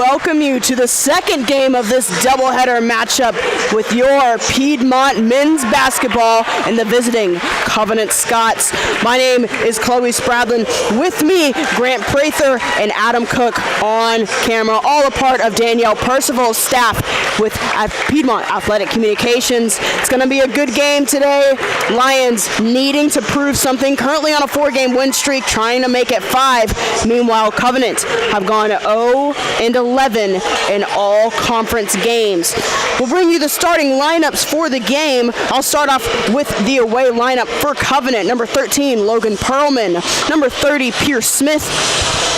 welcome you to the second game of this doubleheader matchup with your Piedmont men's basketball and the visiting Covenant Scots. My name is Chloe Spradlin. With me, Grant Prather and Adam Cook on camera, all a part of Danielle Percival's staff with Piedmont Athletic Communications. It's going to be a good game today. Lions needing to prove something, currently on a 4-game win streak, trying to make it 5. Meanwhile, Covenant have gone 0-11 in all conference games. We'll bring you the starting lineups for the game. I'll start off with the away lineup for Covenant. Number 13, Logan Perlman. Number 30, Pierce Smith.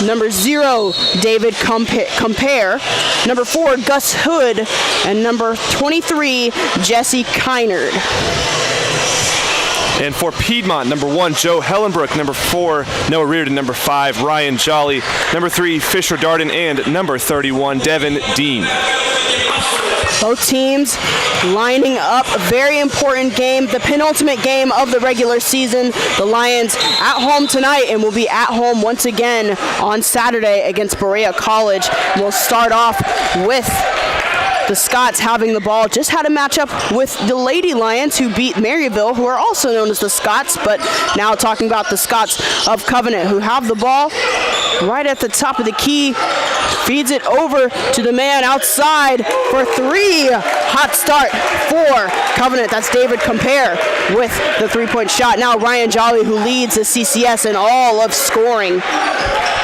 Number 0, David Compare. Number 4, Gus Hood. And number 23, Jesse Kynard. And for Piedmont, number 1, Joe Hellenbrook. Number 4, Noah Reardon. Number 5, Ryan Jolly. Number 3, Fisher Darden. And number 31, Devin Dean. Both teams lining up. A very important game, the penultimate game of the regular season. The Lions at home tonight and will be at home once again on Saturday against Berea College. We'll start off with the Scots having the ball. Just had a matchup with the Lady Lions, who beat Maryville, who are also known as the Scots, but now talking about the Scots of Covenant, who have the ball right at the top of the key. Feeds it over to the man outside for 3. Hot start for Covenant. That's David Compare with the 3-point shot. Now Ryan Jolly, who leads the CCS in all of scoring,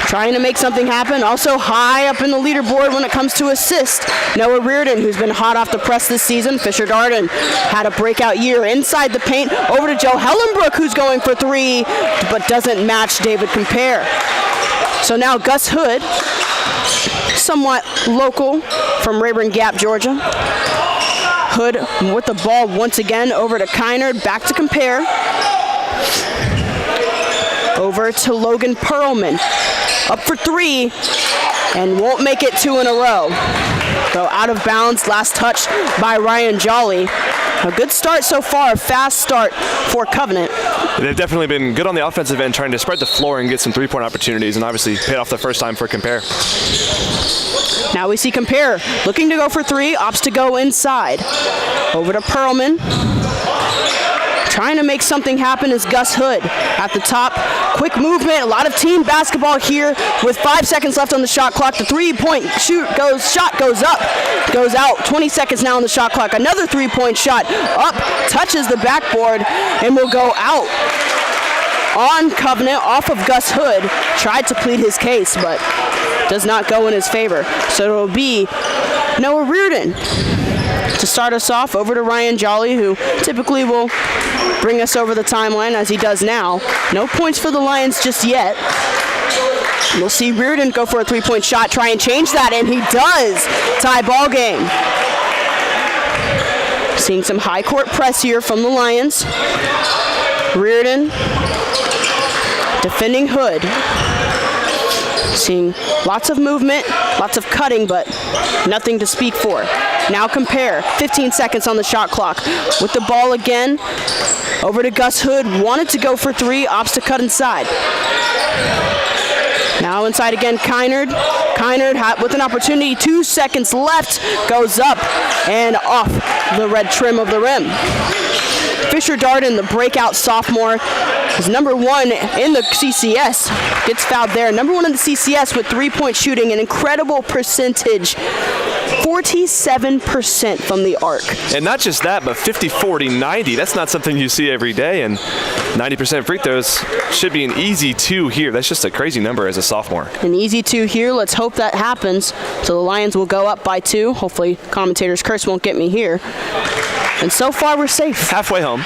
trying to make something happen. Also high up in the leaderboard when it comes to assist, Noah Reardon, who's been hot off the press this season. Fisher Darden had a breakout year inside the paint. Over to Joe Hellenbrook, who's going for 3, but doesn't match David Compare. So now Gus Hood, somewhat local from Rayburn Gap, Georgia. Hood with the ball once again over to Kynard, back to Compare. Over to Logan Perlman. Up for 3 and won't make it 2 in a row. So out of bounds, last touch by Ryan Jolly. A good start so far, a fast start for Covenant. They've definitely been good on the offensive end, trying to spread the floor and get some 3-point opportunities, and obviously paid off the first time for Compare. Now we see Compare looking to go for 3, opts to go inside. Over to Perlman. Trying to make something happen is Gus Hood at the top. Quick movement, a lot of team basketball here with 5 seconds left on the shot clock. The 3-point shot goes up, goes out. 20 seconds now on the shot clock. Another 3-point shot up, touches the backboard, and will go out on Covenant off of Gus Hood. Tried to plead his case, but does not go in his favor. So it will be Noah Reardon to start us off. Over to Ryan Jolly, who typically will bring us over the timeline as he does now. No points for the Lions just yet. We'll see Reardon go for a 3-point shot, try and change that, and he does. Tie ball game. Seeing some high court press here from the Lions. Reardon defending Hood. Seeing lots of movement, lots of cutting, but nothing to speak for. Now Compare, 15 seconds on the shot clock. With the ball again, over to Gus Hood, wanted to go for 3, opts to cut inside. Now inside again, Kynard. Kynard with an opportunity, 2 seconds left, goes up and off the red trim of the rim. Fisher Darden, the breakout sophomore, is number 1 in the CCS. Gets fouled there. Number 1 in the CCS with 3-point shooting, an incredible percentage. 47% from the arc. And not just that, but 50, 40, 90. That's not something you see every day. And 90% free throws should be an easy 2 here. That's just a crazy number as a sophomore. An easy 2 here. Let's hope that happens. So the Lions will go up by 2. Hopefully commentator's curse won't get me here. And so far we're safe. Halfway home.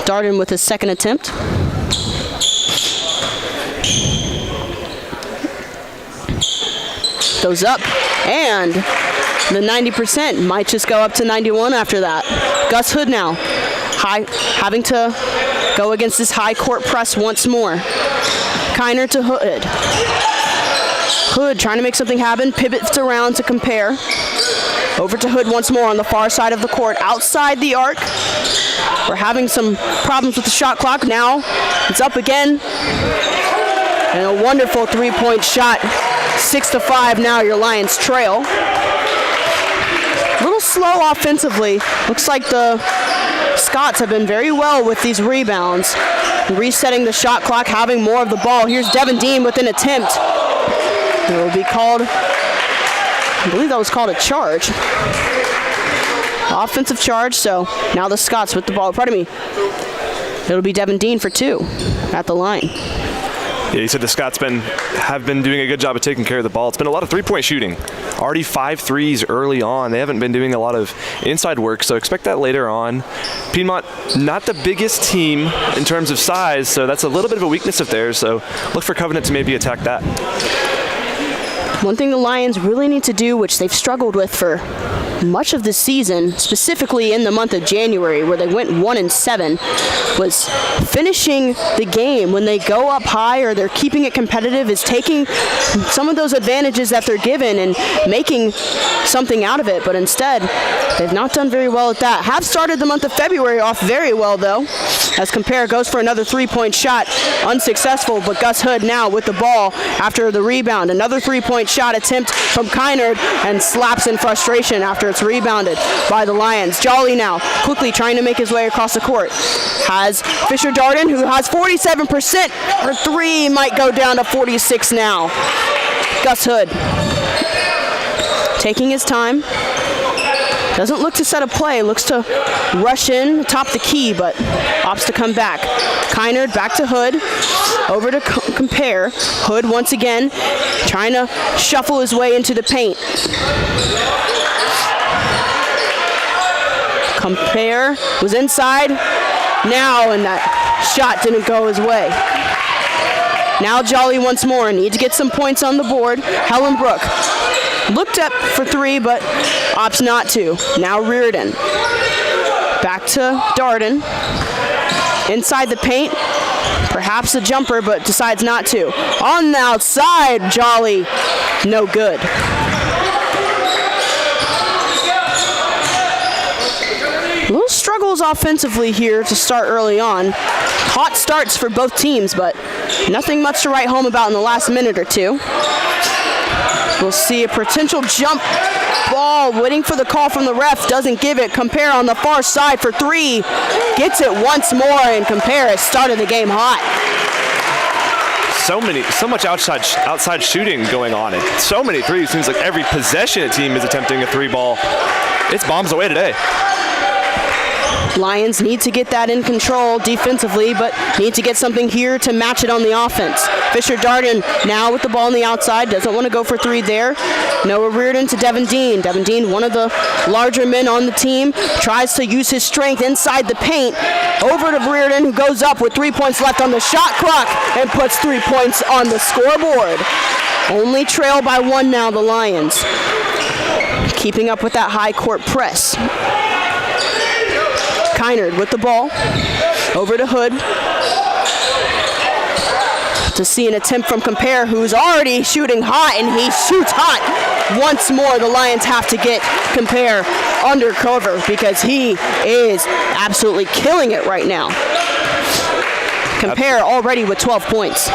Darden with his second attempt. Goes up, and the 90% might just go up to 91 after that. Gus Hood now, having to go against this high court press once more. Kynard to Hood. Hood trying to make something happen, pivots around to Compare. Over to Hood once more on the far side of the court, outside the arc. We're having some problems with the shot clock now. It's up again. And a wonderful three-point shot. 6-5 now, your Lions trail. A little slow offensively. Looks like the Scots have been very well with these rebounds. Resetting the shot clock, having more of the ball. Here's Devin Dean with an attempt. It will be called, I believe that was called a charge. Offensive charge, so now the Scots with the ball. Pardon me. It'll be Devin Dean for 2 at the line. Yeah, you said the Scots have been doing a good job of taking care of the ball. It's been a lot of three-point shooting. Already 5 threes early on. They haven't been doing a lot of inside work, so expect that later on. Piedmont, not the biggest team in terms of size, so that's a little bit of a weakness of theirs, so look for Covenant to maybe attack that. One thing the Lions really need to do, which they've struggled with for much of the season, specifically in the month of January, where they went 1-7, was finishing the game when they go up high or they're keeping it competitive, is taking some of those advantages that they're given and making something out of it. But instead, they've not done very well at that. Have started the month of February off very well, though, as Compare goes for another three-point shot. Unsuccessful, but Gus Hood now with the ball after the rebound. Another three-point shot attempt from Kynard and slaps in frustration after it's rebounded by the Lions. Jolly now quickly trying to make his way across the court. Has Fisher Darden, who has 47%. Her 3 might go down to 46 now. Gus Hood taking his time. Doesn't look to set a play, looks to rush in, top the key, but opts to come back. Kynard back to Hood, over to Compare. Hood once again trying to shuffle his way into the paint. Compare was inside now, and that shot didn't go his way. Now Jolly once more, need to get some points on the board. Helen Brook looked up for 3, but opts not to. Now Reardon. Back to Darden. Inside the paint. Perhaps a jumper, but decides not to. On the outside, Jolly. No good. Little struggles offensively here to start early on. Hot starts for both teams, but nothing much to write home about in the last minute or two. We'll see a potential jump ball, waiting for the call from the ref, doesn't give it. Compare on the far side for 3, gets it once more, and Compare has started the game hot. So much outside shooting going on, and so many threes. Seems like every possession a team is attempting a 3-ball. It's bombs away today. Lions need to get that in control defensively, but need to get something here to match it on the offense. Fisher Darden now with the ball on the outside, doesn't want to go for 3 there. Noah Reardon to Devin Dean. Devin Dean, one of the larger men on the team, tries to use his strength inside the paint. Over to Reardon, who goes up with 3 points left on the shot clock and puts 3 points on the scoreboard. Only trail by 1 now, the Lions. Keeping up with that high court press. Kynard with the ball, over to Hood. To see an attempt from Compare, who's already shooting hot, and he shoots hot. Once more, the Lions have to get Compare under cover because he is absolutely killing it right now. Compare already with 12 points.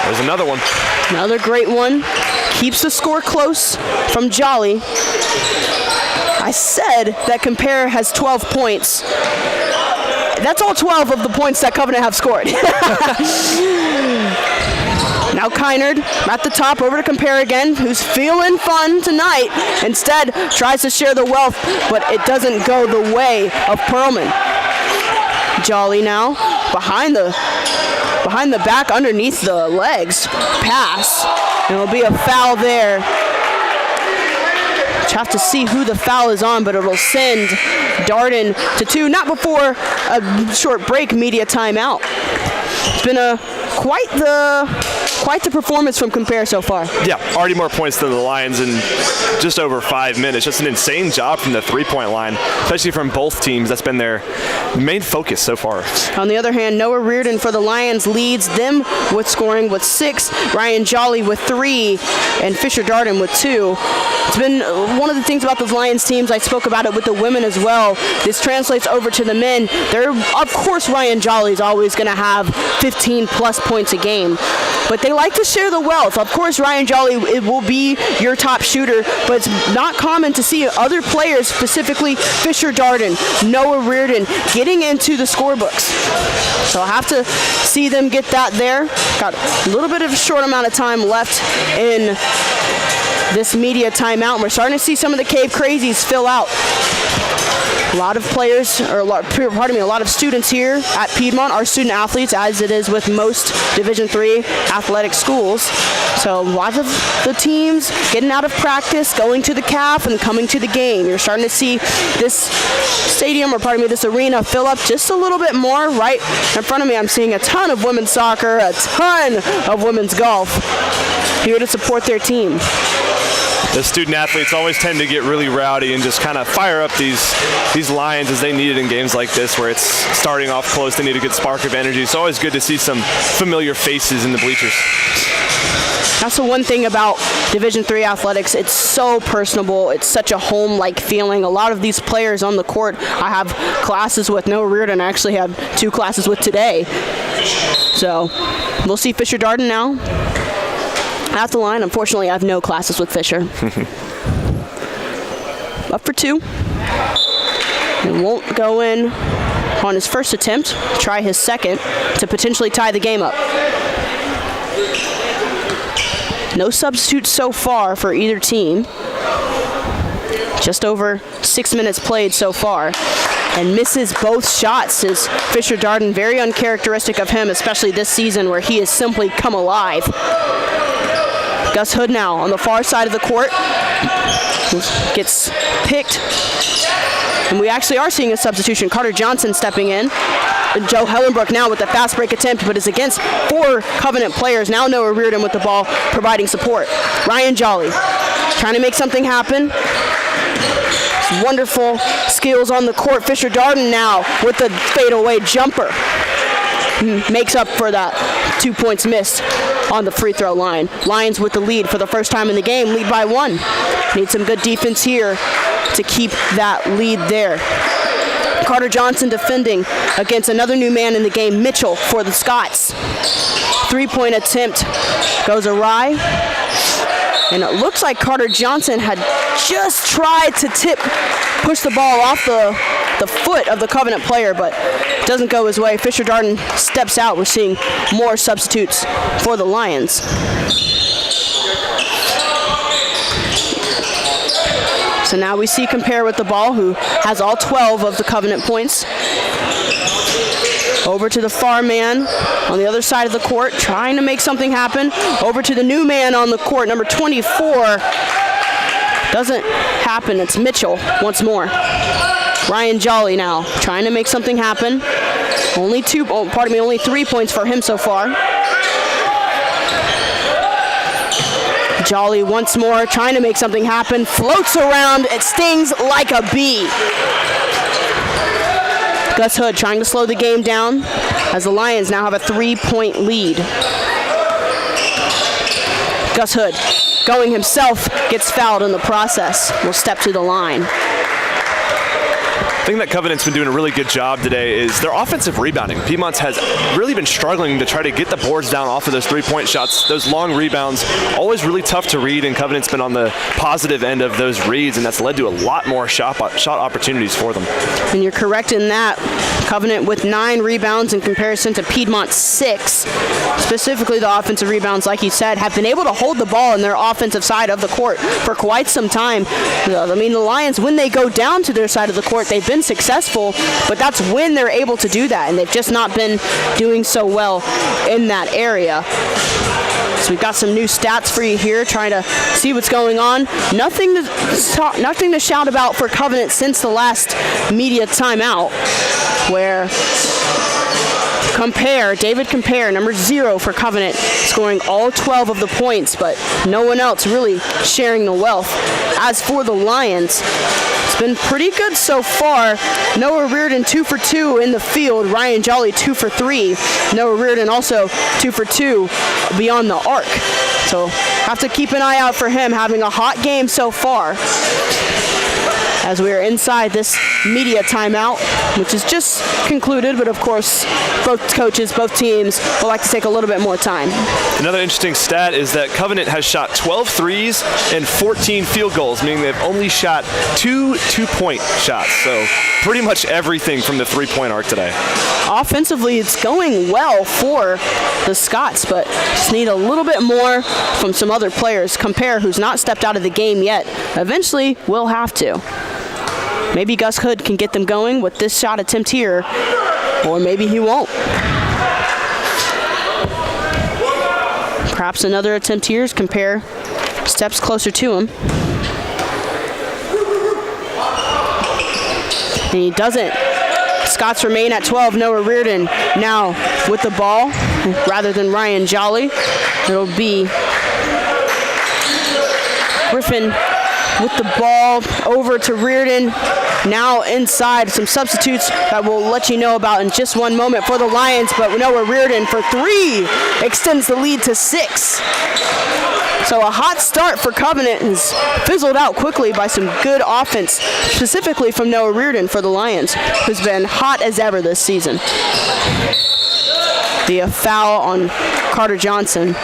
There's another one. Another great one. Keeps the score close from Jolly. I said that Compare has 12 points. That's all 12 of the points that Covenant have scored. Now Kynard at the top, over to Compare again, who's feeling fun tonight. Instead, tries to share the wealth, but it doesn't go the way of Perlman. Jolly now, behind the back, underneath the legs. Pass. And it'll be a foul there. Have to see who the foul is on, but it'll send Darden to 2, not before a short break, media timeout. It's been quite the quite the performance from Compare so far. Yeah, already more points than the Lions in just over 5 minutes. Just an insane job from the three-point line, especially from both teams. That's been their main focus so far. On the other hand, Noah Reardon for the Lions leads them with scoring with 6, Ryan Jolly with 3, and Fisher Darden with 2. It's been one of the things about those Lions teams. I spoke about it with the women as well. This translates over to the men. Of course, Ryan Jolly is always going to have 15-plus points a game, but they like to share the wealth. Of course, Ryan Jolly it will be your top shooter, but it's not common to see other players, specifically Fisher Darden, Noah Reardon, getting into the scorebooks. So I'll have to see them get that there. Got a little bit of a short amount of time left in this media timeout, and we're starting to see some of the Cave Crazies fill out. A lot of players, or a lot of students here at Piedmont are student athletes, as it is with most Division III athletic schools. So lots of the teams getting out of practice, going to the CAF, and coming to the game. You're starting to see this stadium, or this arena fill up just a little bit more. Right in front of me, I'm seeing a ton of women's soccer, a ton of women's golf here to support their team. The student athletes always tend to get really rowdy and just kind of fire up these Lions as they need it in games like this, where it's starting off close. They need a good spark of energy. It's always good to see some familiar faces in the bleachers. That's the one thing about Division III athletics. It's so personable. It's such a home-like feeling. A lot of these players on the court, I have classes with. Noah Reardon, I actually have 2 classes with today. So we'll see Fisher Darden now at the line. Unfortunately, I have no classes with Fisher. Up for 2. And won't go in on his first attempt. Try his second to potentially tie the game up. No substitutes so far for either team. Just over 6 minutes played so far. And misses both shots is Fisher Darden. Very uncharacteristic of him, especially this season where he has simply come alive. Gus Hood now on the far side of the court. Gets picked. And we actually are seeing a substitution. Carter Johnson stepping in. Joe Hellenbrook now with the fast break attempt, but is against 4 Covenant players. Now Noah Reardon with the ball, providing support. Ryan Jolly trying to make something happen. Wonderful skills on the court. Fisher Darden now with the fadeaway jumper. Makes up for that 2 points missed on the free throw line. Lions with the lead for the first time in the game, lead by 1. Need some good defense here to keep that lead there. Carter Johnson defending against another new man in the game, Mitchell for the Scots. 3-point attempt goes awry. And it looks like Carter Johnson had just tried to push the ball off the foot of the Covenant player, but it doesn't go his way. Fisher Darden steps out. We're seeing more substitutes for the Lions. So now we see Compare with the ball, who has all 12 of the Covenant points. Over to the far man on the other side of the court, trying to make something happen. Over to the new man on the court, number 24. Doesn't happen. It's Mitchell once more. Ryan Jolly now trying to make something happen. Only 3 points for him so far. Jolly once more trying to make something happen. Floats around. It stings like a bee. Gus Hood trying to slow the game down as the Lions now have a 3-point lead. Gus Hood going himself, gets fouled in the process. Will step to the line. The thing that Covenant's been doing a really good job today is their offensive rebounding. Piedmont has really been struggling to try to get the boards down off of those 3-point shots. Those long rebounds, always really tough to read, and Covenant's been on the positive end of those reads, and that's led to a lot more shot opportunities for them. And you're correct in that. Covenant with 9 rebounds in comparison to Piedmont 6. Specifically, the offensive rebounds, like you said, have been able to hold the ball in their offensive side of the court for quite some time. I mean, the Lions, when they go down to their side of the court, they've been successful, but that's when they're able to do that, and they've just not been doing so well in that area. So we've got some new stats for you here, trying to see what's going on. Nothing to shout about for Covenant since the last media timeout, where David Compare, number 0 for Covenant, scoring all 12 of the points, but no one else really sharing the wealth. As for the Lions, it's been pretty good so far. Noah Reardon 2 for 2 in the field. Ryan Jolly 2 for 3. Noah Reardon also 2 for 2 beyond the arc. So have to keep an eye out for him, having a hot game so far. As we are inside this media timeout, which is just concluded, but of course, both coaches, both teams will like to take a little bit more time. Another interesting stat is that Covenant has shot 12 threes and 14 field goals, meaning they've only shot 2 two-point shots. So pretty much everything from the three-point arc today. Offensively, it's going well for the Scots, but just need a little bit more from some other players. Compare, who's not stepped out of the game yet, eventually will have to. Maybe Gus Hood can get them going with this shot attempt here, or maybe he won't. Perhaps another attempt here as Compare steps closer to him. And he doesn't. Scots remain at 12. Noah Reardon now with the ball rather than Ryan Jolly. It'll be Griffin with the ball over to Reardon. Now inside, some substitutes that we'll let you know about in just one moment for the Lions, but Noah Reardon for 3 extends the lead to 6. So a hot start for Covenant has fizzled out quickly by some good offense, specifically from Noah Reardon for the Lions, who's been hot as ever this season. The foul on Carter Johnson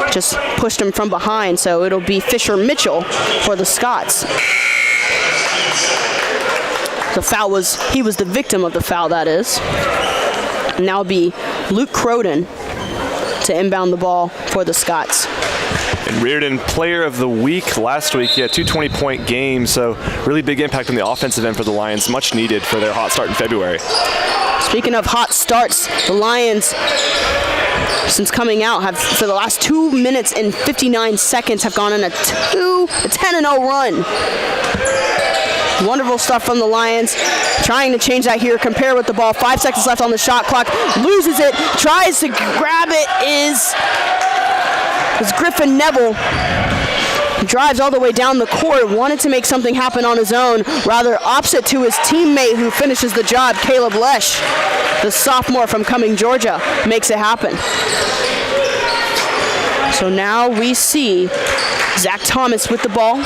just pushed him from behind, so it'll be Fisher Mitchell for the Scots. The foul he was the victim of the foul, that is. And now it'll be Luke Croden to inbound the ball for the Scots. And Reardon, player of the week last week. He had 2 20-point games, so really big impact on the offensive end for the Lions, much needed for their hot start in February. Speaking of hot starts, the Lions, since coming out, have for the last 2 minutes and 59 seconds have gone on a 10-0 run. Wonderful stuff from the Lions. Trying to change that here. Compare with the ball. 5 seconds left on the shot clock. Loses it. Tries to grab it is Griffin Neville. Drives all the way down the court. Wanted to make something happen on his own. Rather opposite to his teammate who finishes the job, Caleb Lesh. The sophomore from Cumming, Georgia, makes it happen. So now we see Zach Thomas with the ball.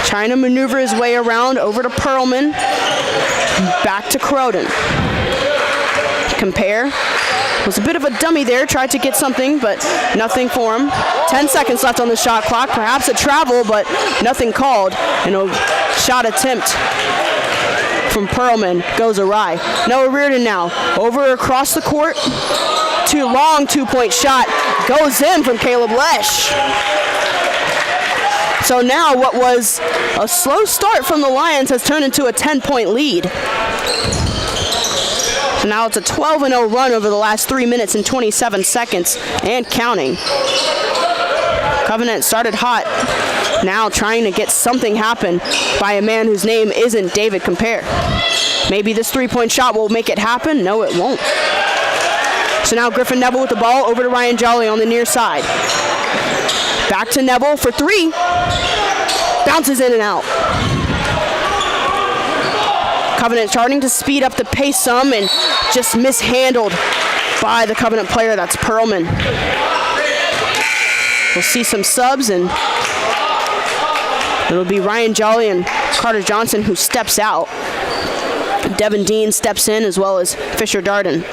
Trying to maneuver his way around over to Perlman. Back to Croden. Compare. Was a bit of a dummy there. Tried to get something, but nothing for him. 10 seconds left on the shot clock. Perhaps a travel, but nothing called. And a shot attempt from Perlman goes awry. Noah Reardon now over across the court. Too long 2-point shot. Goes in from Caleb Lesh. So now what was a slow start from the Lions has turned into a 10-point lead. So now it's a 12-0 run over the last 3 minutes and 27 seconds and counting. Covenant started hot, now trying to get something happen by a man whose name isn't David Compare. Maybe this 3-point shot will make it happen. No, it won't. So now Griffin Neville with the ball over to Ryan Jolly on the near side. Back to Neville for 3. Bounces in and out. Covenant starting to speed up the pace some and just mishandled by the Covenant player. That's Perlman. We'll see some subs, and it'll be Ryan Jolly and Carter Johnson who steps out. Devin Dean steps in, as well as Fisher Darden.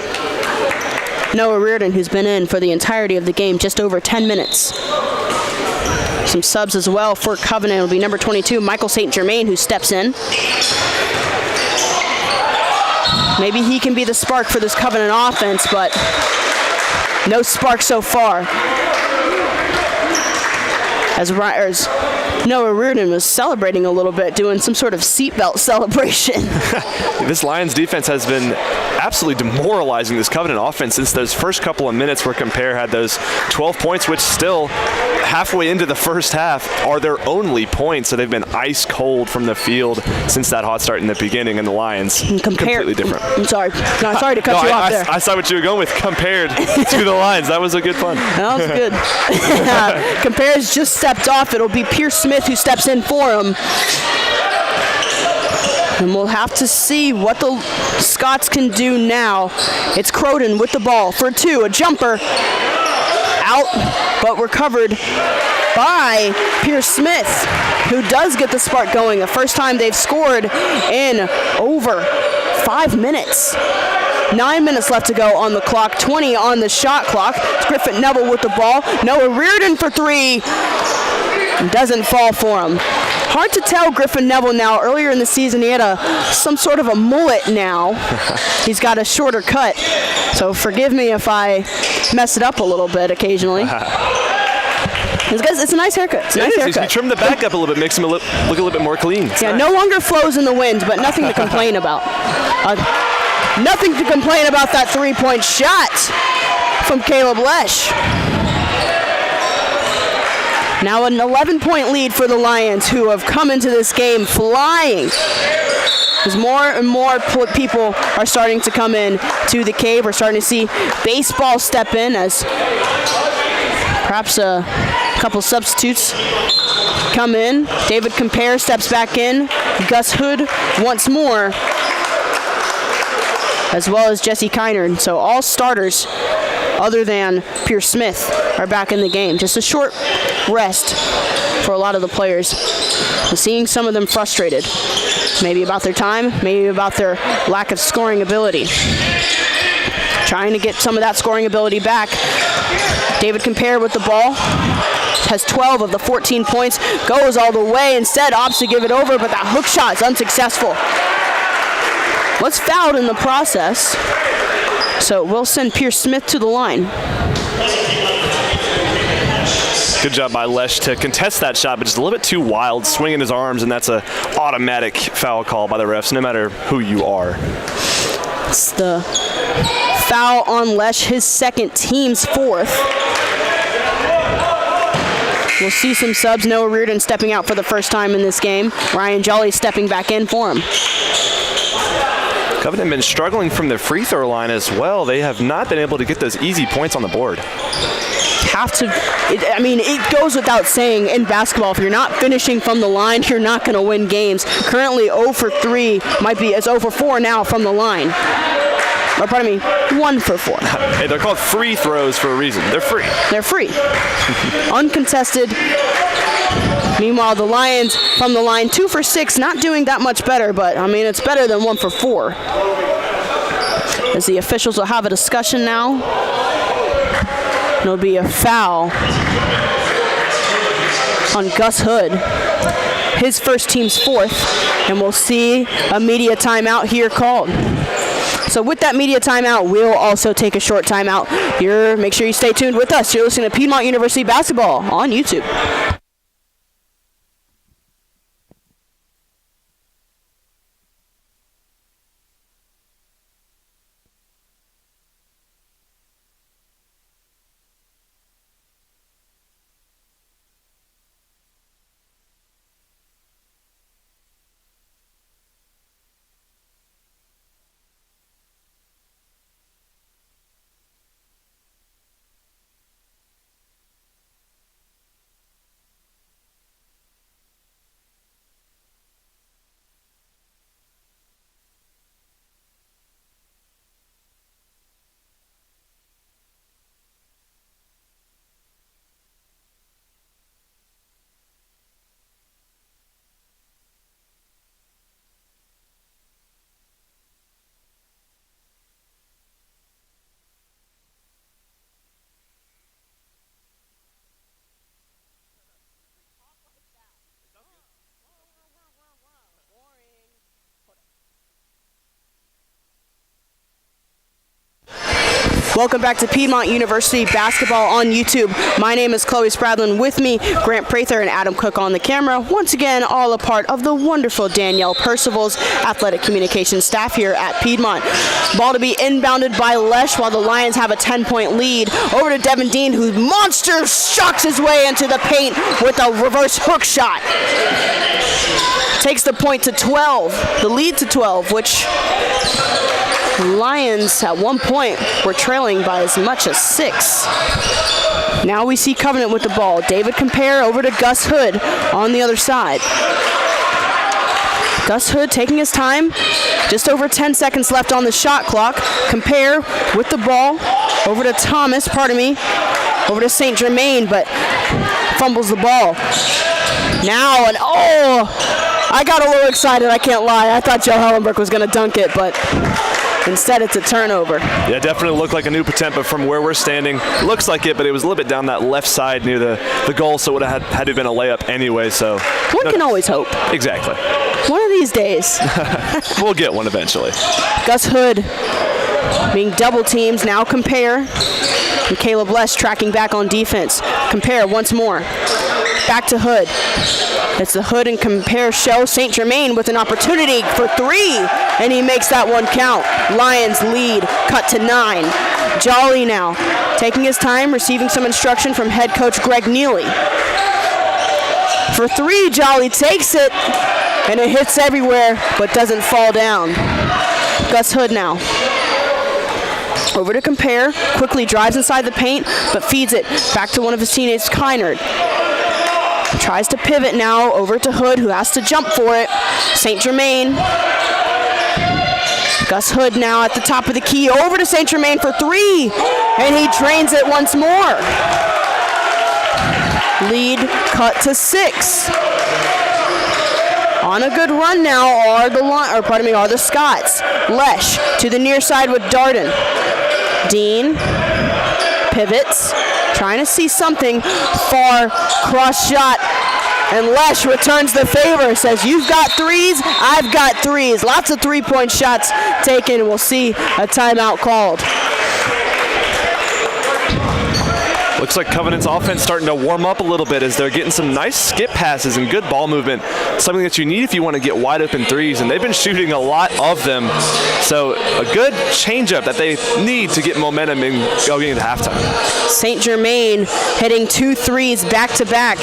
Noah Reardon, who's been in for the entirety of the game, just over 10 minutes. Some subs as well for Covenant. It'll be number 22, Michael St. Germain, who steps in. Maybe he can be the spark for this Covenant offense, but no spark so far. As Noah Reardon was celebrating a little bit, doing some sort of seatbelt celebration. This Lions defense has been absolutely demoralizing this Covenant offense since those first couple of minutes where Compare had those 12 points, which still halfway into the first half are their only points. So they've been ice cold from the field since that hot start in the beginning, and the Lions completely different. I'm sorry. No, sorry to cut you off there. I saw what you were going with, compared to the Lions. That was a good fun. That was good. Compare's just stepped off. It'll be Pierce Smith who steps in for him. And we'll have to see what the Scots can do now. It's Croden with the ball for two. A jumper. Out, but recovered by Pierce Smith, who does get the spark going. The first time they've scored in over 5 minutes. 9 minutes left to go on the clock, 20 on the shot clock. It's Griffin Neville with the ball. Noah Reardon for three. Doesn't fall for him. Hard to tell Griffin Neville now. Earlier in the season, he had some sort of a mullet now. He's got a shorter cut. So forgive me if I mess it up a little bit occasionally. It's a nice haircut. It's a nice haircut. You trim the back up a little bit, makes him look a little bit more clean. It's nice. No longer flows in the wind, but nothing to complain about. Nothing to complain about that three-point shot from Caleb Lesh. Now an 11-point lead for the Lions, who have come into this game flying. As more and more people are starting to come in to the cave, we're starting to see baseball step in as perhaps a couple substitutes come in. David Compare steps back in. Gus Hood once more, as well as Jesse Kiner. So all starters other than Pierce Smith are back in the game. Just a short rest for a lot of the players. I'm seeing some of them frustrated. Maybe about their time, maybe about their lack of scoring ability. Trying to get some of that scoring ability back. David Compare with the ball. Has 12 of the 14 points. Goes all the way. Instead opts to give it over, but that hook shot is unsuccessful. Was fouled in the process. So we'll send Pierce Smith to the line. Good job by Lesh to contest that shot, but just a little bit too wild, swinging his arms, and that's an automatic foul call by the refs, no matter who you are. It's the foul on Lesh, his second, team's fourth. We'll see some subs. Noah Reardon stepping out for the first time in this game. Ryan Jolly stepping back in for him. Covenant been struggling from the free throw line as well. They have not been able to get those easy points on the board. It goes without saying in basketball, if you're not finishing from the line, you're not going to win games. Currently 0 for 3, it's 0 for 4 now from the line. Or pardon me, 1 for 4. Hey, they're called free throws for a reason. They're free. They're free. Uncontested. Meanwhile, the Lions from the line, 2 for 6, not doing that much better, but it's better than 1 for 4. As the officials will have a discussion now. It'll be a foul on Gus Hood, his first, team's fourth, and we'll see a media timeout here called. So with that media timeout, we'll also take a short timeout. Make sure you stay tuned with us. You're listening to Piedmont University Basketball on YouTube. Welcome back to Piedmont University Basketball on YouTube. My name is Chloe Spradlin. With me, Grant Prather and Adam Cook on the camera. Once again, all a part of the wonderful Danielle Percival's athletic communications staff here at Piedmont. Ball to be inbounded by Lesh while the Lions have a 10-point lead. Over to Devin Dean, who monster shocks his way into the paint with a reverse hook shot. Takes the point to 12, the lead to 12, which Lions at one point were trailing by as much as 6. Now we see Covenant with the ball. David Compare over to Gus Hood on the other side. Gus Hood taking his time. Just over 10 seconds left on the shot clock. Compare with the ball over to Thomas, over to St. Germain, but fumbles the ball. Now, and I got a little excited, I can't lie. I thought Joe Hellenberg was going to dunk it, but instead, it's a turnover. Yeah, definitely looked like a new attempt, but from where we're standing, looks like it, but it was a little bit down that left side near the goal, so it would have had to have been a layup anyway. So one can always hope. Exactly. One of these days. We'll get one eventually. Gus Hood being double teams. Now Compare. And Caleb Lesh tracking back on defense. Compare once more. Back to Hood. It's the Hood and Compare show. St. Germain with an opportunity for 3, and he makes that one count. Lions lead, cut to 9. Jolly now, taking his time, receiving some instruction from head coach Greg Neely. For 3, Jolly takes it, and it hits everywhere, but doesn't fall down. Gus Hood now. Over to Compare, quickly drives inside the paint, but feeds it back to one of his teammates, Kynard. Tries to pivot now over to Hood, who has to jump for it. St. Germain. Gus Hood now at the top of the key, over to St. Germain for 3, and he drains it once more. Lead cut to 6. On a good run now are the Scots. Lesh to the near side with Darden. Dean pivots, trying to see something. Far cross shot, and Lesh returns the favor. Says, you've got 3s, I've got 3s. Lots of 3-point shots taken. We'll see a timeout called. Looks like Covenant's offense starting to warm up a little bit as they're getting some nice skip passes and good ball movement. Something that you need if you want to get wide open 3s, and they've been shooting a lot of them. So a good changeup that they need to get momentum in going into halftime. St. Germain hitting 2 3s back to back,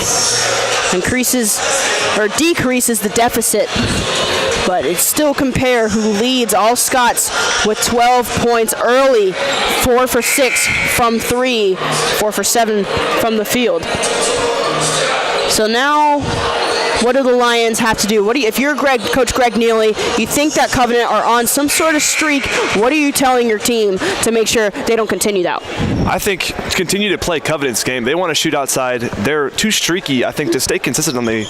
decreases the deficit. But it's still Compare who leads all Scots with 12 points early. 4 for 6 from 3, 4 for 7 from the field. So now, what do the Lions have to do? If you're Coach Greg Neely, you think that Covenant are on some sort of streak, what are you telling your team to make sure they don't continue that? I think continue to play Covenant's game. They want to shoot outside. They're too streaky, I think, to stay consistent on the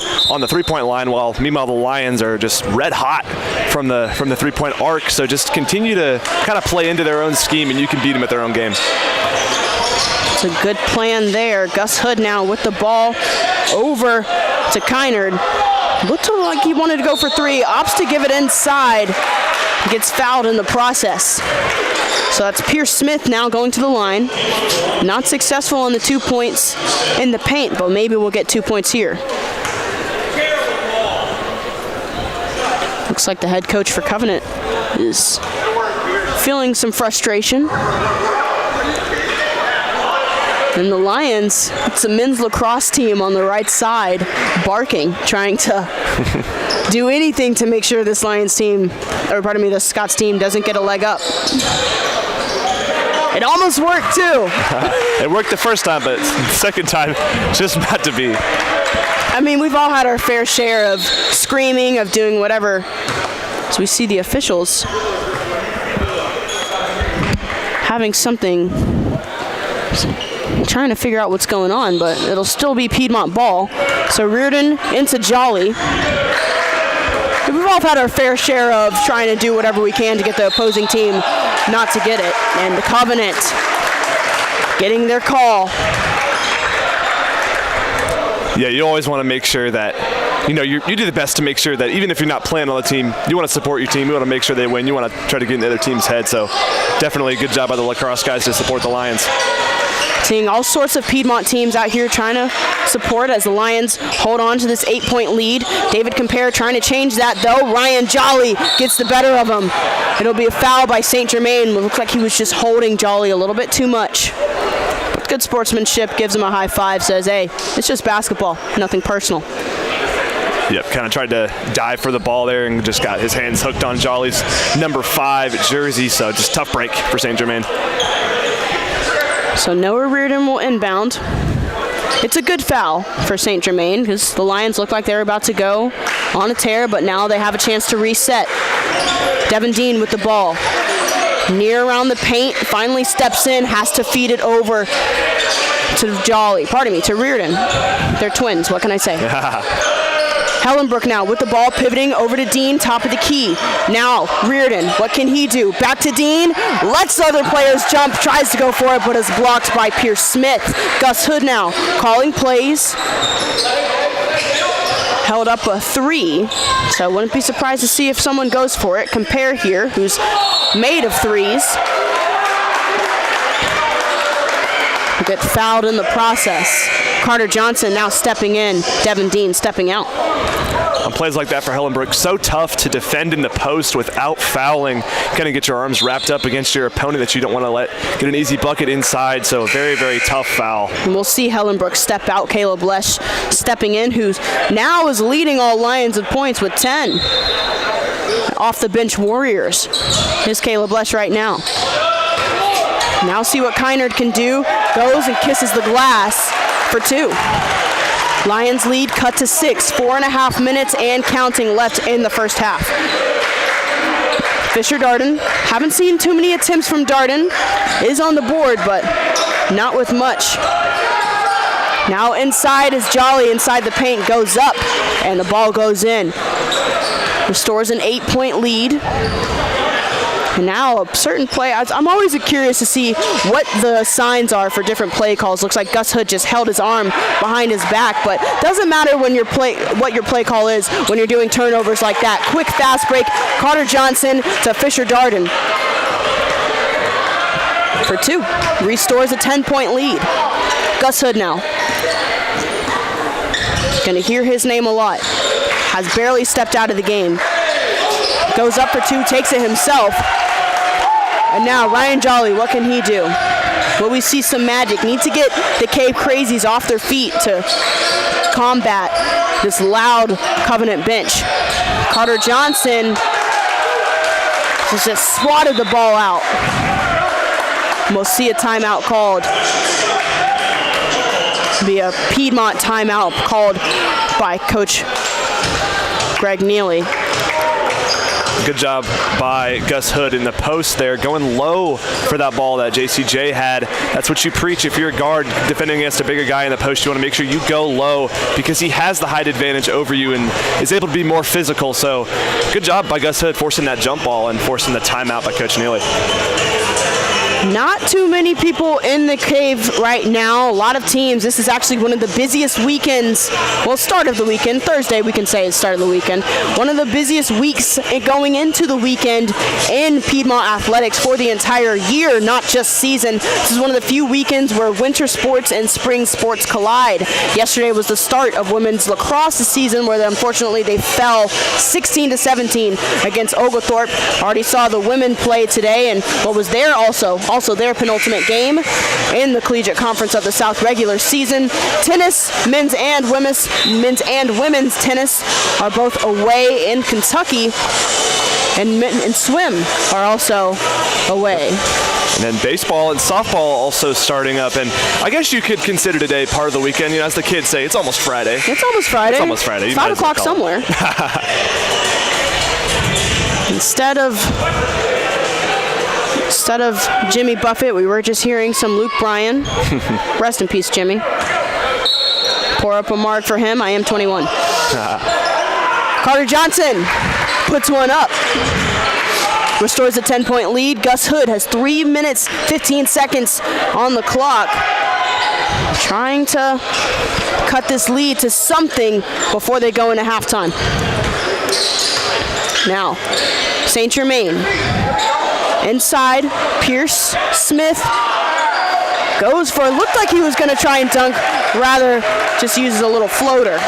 3-point line, while meanwhile the Lions are just red hot from the 3-point arc. So just continue to kind of play into their own scheme, and you can beat them at their own game. It's a good plan there. Gus Hood now with the ball over to Kynard. Looked like he wanted to go for 3. Opts to give it inside. Gets fouled in the process. So that's Pierce Smith now going to the line. Not successful on the 2 points in the paint, but maybe we'll get 2 points here. Looks like the head coach for Covenant is feeling some frustration. And the Lions, it's a men's lacrosse team on the right side, barking, trying to do anything to make sure this the Scots team doesn't get a leg up. It almost worked too. It worked the first time, but the second time, just not to be. I mean, we've all had our fair share of screaming, of doing whatever. So we see the officials having something, trying to figure out what's going on, but it'll still be Piedmont ball. So Reardon into Jolly. We've all had our fair share of trying to do whatever we can to get the opposing team not to get it. And the Covenant getting their call. Yeah, you always want to make sure that you do the best to make sure that even if you're not playing on the team, you want to support your team. You want to make sure they win. You want to try to get in the other team's head. So definitely a good job by the lacrosse guys to support the Lions. Seeing all sorts of Piedmont teams out here trying to support as the Lions hold on to this 8-point lead. David Compare trying to change that, though. Ryan Jolly gets the better of him. It'll be a foul by St. Germain. It looks like he was just holding Jolly a little bit too much. But good sportsmanship, gives him a high five, says, hey, it's just basketball, nothing personal. Yep, kind of tried to dive for the ball there and just got his hands hooked on Jolly's number 5 jersey, so just tough break for St. Germain. So Noah Reardon will inbound. It's a good foul for St. Germain because the Lions look like they're about to go on a tear, but now they have a chance to reset. Devin Dean with the ball. Near around the paint, finally steps in, has to feed it over to Reardon. They're twins, what can I say? Hellenbrook now with the ball, pivoting over to Dean, top of the key. Now, Reardon, what can he do? Back to Dean, lets other players jump, tries to go for it, but is blocked by Pierce Smith. Gus Hood now, calling plays. Held up a 3, so I wouldn't be surprised to see if someone goes for it. Compare here, who's made of 3s. Get fouled in the process. Carter Johnson now stepping in. Devin Dean stepping out. On plays like that for Hellenbrook, so tough to defend in the post without fouling. Kind of get your arms wrapped up against your opponent that you don't want to let get an easy bucket inside. So a very, very tough foul. And we'll see Hellenbrook step out. Caleb Lesh stepping in, who now is leading all Lions with points with 10. Off the bench Warriors. Here's Caleb Lesh right now. Now see what Kynard can do. Goes and kisses the glass for 2. Lions lead cut to 6. 4.5 minutes and counting left in the first half. Fisher Darden. Haven't seen too many attempts from Darden. Is on the board, but not with much. Now inside is Jolly inside the paint. Goes up, and the ball goes in. Restores an 8-point lead. And now a certain play, I'm always curious to see what the signs are for different play calls. Looks like Gus Hood just held his arm behind his back, but doesn't matter when what your play call is when you're doing turnovers like that. Quick fast break, Carter Johnson to Fisher Darden for 2. Restores a 10-point lead. Gus Hood now. Gonna hear his name a lot. Has barely stepped out of the game. Goes up for 2, takes it himself. And now Ryan Jolly, what can he do? Will we see some magic? Need to get the Cape Crazies off their feet to combat this loud Covenant bench. Carter Johnson has just swatted the ball out. We'll see a timeout called. Be a Piedmont timeout called by Coach Greg Neely. Good job by Gus Hood in the post there, going low for that ball that JCJ had. That's what you preach if you're a guard defending against a bigger guy in the post. You want to make sure you go low because he has the height advantage over you and is able to be more physical. So good job by Gus Hood forcing that jump ball and forcing the timeout by Coach Neely. Not too many people in the cave right now. A lot of teams. This is actually one of the busiest weekends. Well, start of the weekend. Thursday, we can say is start of the weekend. One of the busiest weeks going into the weekend in Piedmont athletics for the entire year, not just season. This is one of the few weekends where winter sports and spring sports collide. Yesterday was the start of women's lacrosse season, where unfortunately they fell 16-17 against Oglethorpe. Already saw the women play today, and what was there also their penultimate game in the Collegiate Conference of the South regular season. Tennis, men's and women's tennis are both away in Kentucky, and swim are also away. And then baseball and softball also starting up, and I guess you could consider today part of the weekend. You know, as the kids say, it's almost Friday. It's almost Friday. It's almost Friday. 5 o'clock somewhere. Instead of Jimmy Buffett, we were just hearing some Luke Bryan. Rest in peace, Jimmy. Pour up a mark for him. I am 21. Carter Johnson puts one up. Restores a 10-point lead. Gus Hood has 3 minutes, 15 seconds on the clock. trying to cut this lead to something before they go into halftime. Now, St. Germain. Inside, Pierce, Smith goes for, looked like he was going to try and dunk, rather just uses a little floater.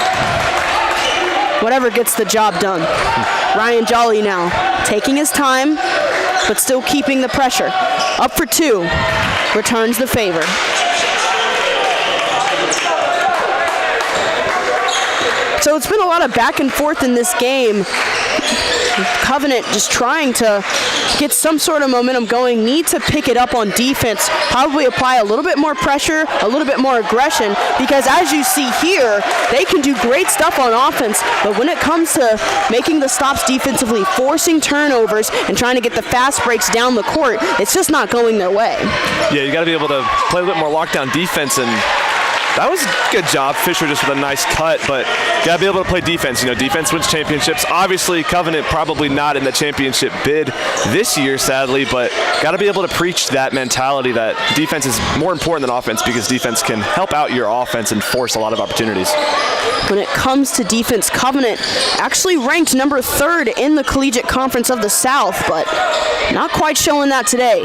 Whatever gets the job done. Ryan Jolly now taking his time, but still keeping the pressure. Up for two, returns the favor. So it's been a lot of back and forth in this game. Covenant just trying to get some sort of momentum going, need to pick it up on defense, probably apply a little bit more pressure, a little bit more aggression, because as you see here, they can do great stuff on offense, but when it comes to making the stops defensively, forcing turnovers, and trying to get the fast breaks down the court, it's just not going their way. Yeah, you got to be able to play a bit more lockdown defense, and that was a good job. Fisher just with a nice cut, but got to be able to play defense. You know, defense wins championships. Obviously, Covenant probably not in the championship bid this year, sadly, but got to be able to preach that mentality that defense is more important than offense, because defense can help out your offense and force a lot of opportunities. When it comes to defense, Covenant actually ranked number 3rd in the Collegiate Conference of the South, but not quite showing that today.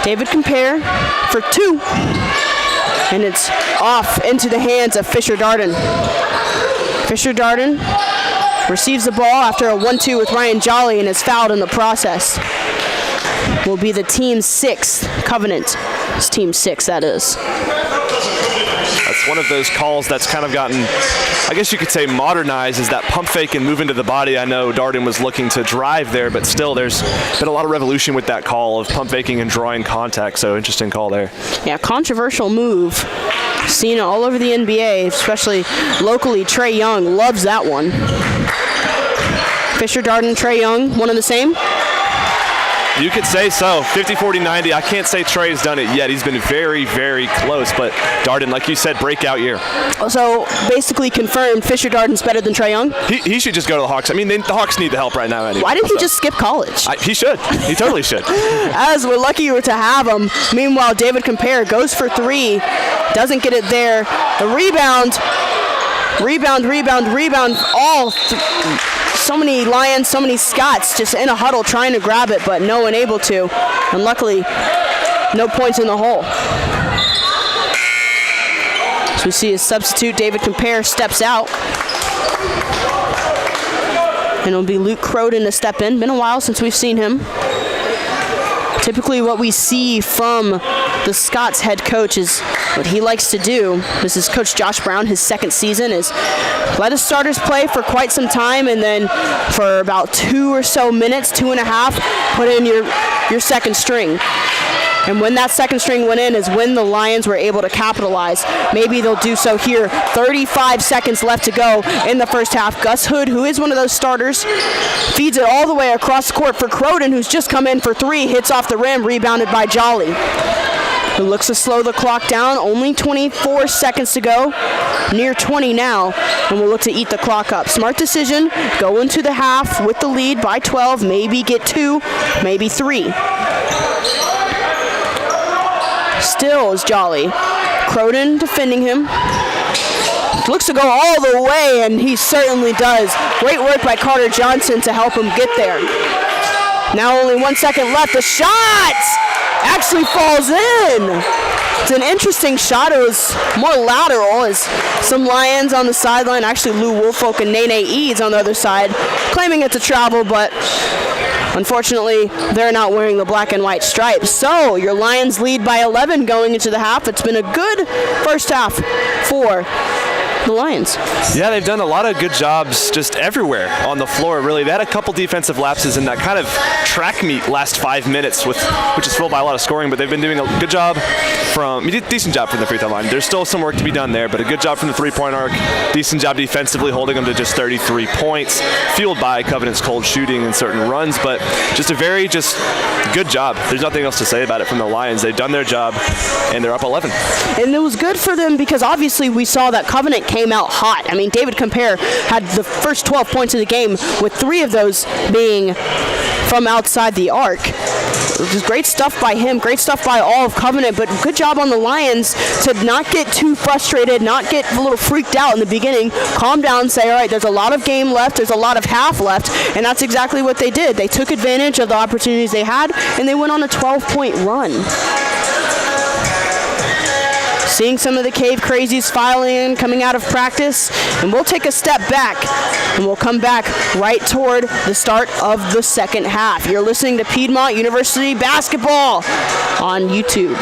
David Compare for two. And it's off into the hands of Fisher Darden. Fisher Darden receives the ball after a 1-2 with Ryan Jolly and is fouled in the process. Will be the team's 6th. Covenant. It's team 6, that is. That's one of those calls that's kind of gotten, I guess you could say, modernized, is that pump fake and move into the body. I know Darden was looking to drive there, but still there's been a lot of revolution with that call of pump faking and drawing contact, so interesting call there. Yeah, controversial move. Seen it all over the NBA, especially locally. Trae Young loves that one. Fisher Darden, Trae Young, one and the same? You could say so. 50, 40, 90. I can't say Trey's done it yet. He's been very, very close. But Darden, like you said, breakout year. So basically confirmed Fisher Darden's better than Trae Young? He should just go to the Hawks. I mean, the Hawks need the help right now anyway. Why didn't he just skip college? He should. He totally should. As we're lucky to have him. Meanwhile, David Compare goes for 3. Doesn't get it there. A rebound. All so many Lions, so many Scots just in a huddle trying to grab it, but no one able to. And luckily, no points in the hole. So we see his substitute, David Compare, steps out. And it'll be Luke Croden to step in. Been a while since we've seen him. Typically what we see from the Scots head coach is what he likes to do. This is Coach Josh Brown, his 2nd season, is let his starters play for quite some time, and then for about 2 or so minutes, 2.5, put in your second string. And when that second string went in is when the Lions were able to capitalize. Maybe they'll do so here. 35 seconds left to go in the first half. Gus Hood, who is one of those starters, feeds it all the way across the court for Croden, who's just come in for 3, hits off the rim, rebounded by Jolly, who looks to slow the clock down. Only 24 seconds to go, near 20 now, and we'll look to eat the clock up. Smart decision, go into the half with the lead by 12, maybe get 2, maybe 3. Still is Jolly. Croden defending him. Looks to go all the way, and he certainly does. Great work by Carter Johnson to help him get there. Now only 1 second left. The shot actually falls in. It's an interesting shot. It was more lateral as some Lions on the sideline, actually Lou Woolfolk and Nene Eads on the other side, claiming it's a travel, but unfortunately, they're not wearing the black and white stripes. So your Lions lead by 11 going into the half. It's been a good first half for the Lions. Yeah, they've done a lot of good jobs just everywhere on the floor, really. They had a couple defensive lapses in that kind of track meet last 5 minutes, which is filled by a lot of scoring, but they've been doing a good job decent job from the free throw line. There's still some work to be done there, but a good job from the three-point arc. Decent job defensively, holding them to just 33 points, fueled by Covenant's cold shooting and certain runs, but just a very good job. There's nothing else to say about it from the Lions. They've done their job, and they're up 11. And it was good for them because obviously we saw that Covenant came came out hot. I mean, David Compare had the first 12 points of the game, with 3 of those being from outside the arc. Just great stuff by him, great stuff by all of Covenant, but good job on the Lions to not get too frustrated, not get a little freaked out in the beginning. Calm down, say, all right, there's a lot of game left, there's a lot of half left, and that's exactly what they did. They took advantage of the opportunities they had, and they went on a 12-point run. Seeing some of the Cave Crazies filing in, coming out of practice, and we'll take a step back, and we'll come back right toward the start of the second half. You're listening to Piedmont University Basketball on YouTube.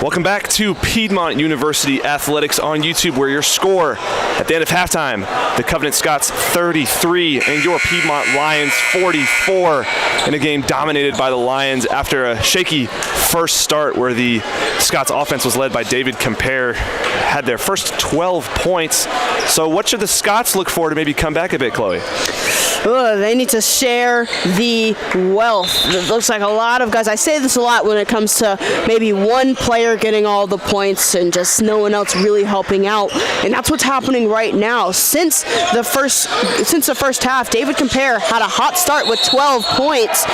Welcome back to Piedmont University Athletics on YouTube, where your score at the end of halftime, the Covenant Scots 33 and your Piedmont Lions 44, in a game dominated by the Lions after a shaky first start where the Scots offense was led by David Compare, had their first 12 points. So what should the Scots look for to maybe come back a bit, Chloe? They need to share the wealth. It looks like a lot of guys. I say this a lot when it comes to maybe one player getting all the points and just no one else really helping out. And that's what's happening right now. Since the first half, David Compare had a hot start with 12 points.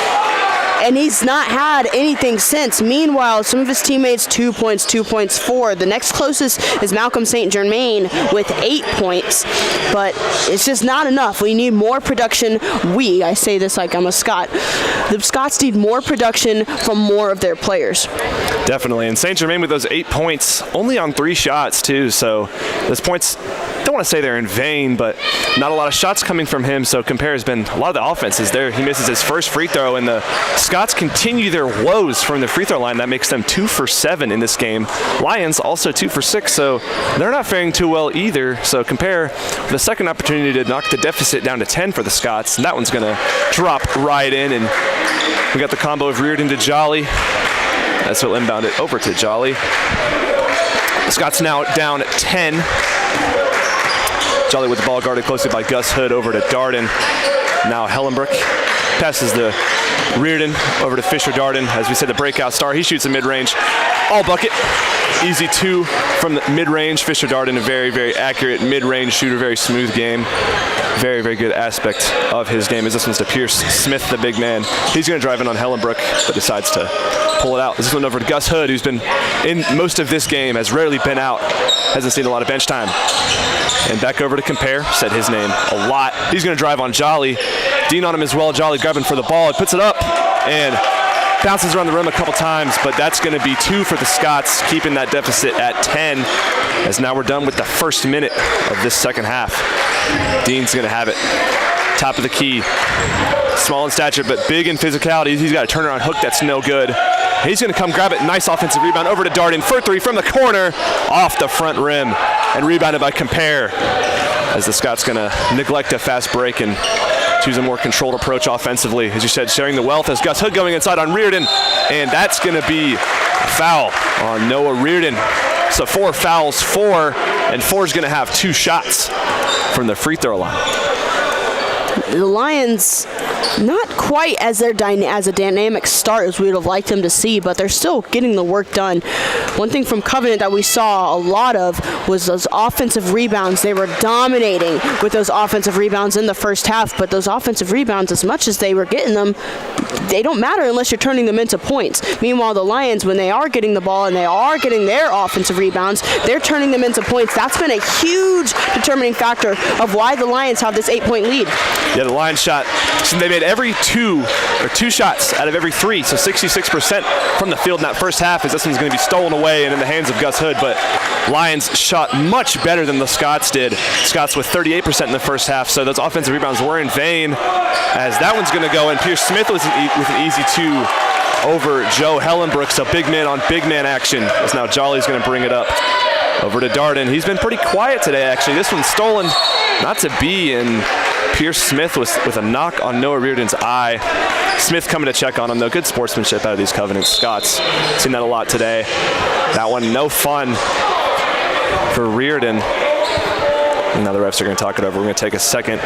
And he's not had anything since. Meanwhile, some of his teammates, 2 points, 2 points, 4. The next closest is Malcolm St. Germain with 8 points. But it's just not enough. We need more production. I say this like I'm a Scot. The Scots need more production from more of their players. Definitely. And St. Germain with those 8 points, only on 3 shots too. So those points, don't want to say they're in vain, but not a lot of shots coming from him. So Compare has been, a lot of the offense is there. He misses his first free throw, and the Scots continue their woes from the free throw line. That makes them 2 for 7 in this game. Lions also 2 for 6, so they're not faring too well either. So Compare, the second opportunity to knock the deficit down to 10 for the Scots, and that one's going to drop right in. And we got the combo of Reardon to Jolly. That's what inbound it over to Jolly. The Scots now down 10. Jolly with the ball guarded closely by Gus Hood over to Darden. Now Hellenbrook passes the Reardon over to Fisher Darden. As we said, the breakout star. He shoots a mid-range. All bucket. Easy 2 from the mid-range. Fisher Darden, a very, very accurate mid-range shooter. Very smooth game. Very, very good aspect of his game. As this one's to Pierce Smith, the big man. He's going to drive in on Hellenbrook, but decides to pull it out. This one over to Gus Hood, who's been in most of this game, has rarely been out, hasn't seen a lot of bench time. And back over to Compare, said his name a lot. He's going to drive on Jolly. Dean on him as well. Jolly grabbing for the ball. He puts it up and bounces around the rim a couple times, but that's going to be 2 for the Scots, keeping that deficit at 10, as now we're done with the first minute of this second half. Dean's going to have it. Top of the key. Small in stature, but big in physicality. He's got a turnaround hook that's no good. He's going to come grab it. Nice offensive rebound over to Darden for 3 from the corner, off the front rim, and rebounded by Compare, as the Scots going to neglect a fast break and choose a more controlled approach offensively. As you said, sharing the wealth, as Gus Hood going inside on Reardon, and that's going to be a foul on Noah Reardon. So 4 fouls, 4, and 4 is going to have 2 shots from the free throw line. The Lions, not quite as a dynamic start as we would have liked them to see, but they're still getting the work done. One thing from Covenant that we saw a lot of was those offensive rebounds. They were dominating with those offensive rebounds in the first half, but those offensive rebounds, as much as they were getting them, they don't matter unless you're turning them into points. Meanwhile, the Lions, when they are getting the ball and they are getting their offensive rebounds, they're turning them into points. That's been a huge determining factor of why the Lions have this 8-point lead. Yeah, the Lions shot, so they made every 2 shots out of every 3, so 66% from the field in that first half, as this one's going to be stolen away and in the hands of Gus Hood. But Lions shot much better than the Scots did. Scots with 38% in the first half, so those offensive rebounds were in vain, as that one's going to go in. Pierce Smith was with an easy 2 over Joe Hellenbrook, so big man on big man action, as now Jolly's going to bring it up over to Darden. He's been pretty quiet today, actually. This one's stolen, not to be, and Pierce Smith was with a knock on Noah Reardon's eye. Smith coming to check on him, though. Good sportsmanship out of these Covenant Scots. Seen that a lot today. That one, no fun for Reardon. And now the refs are going to talk it over. We're going to take a second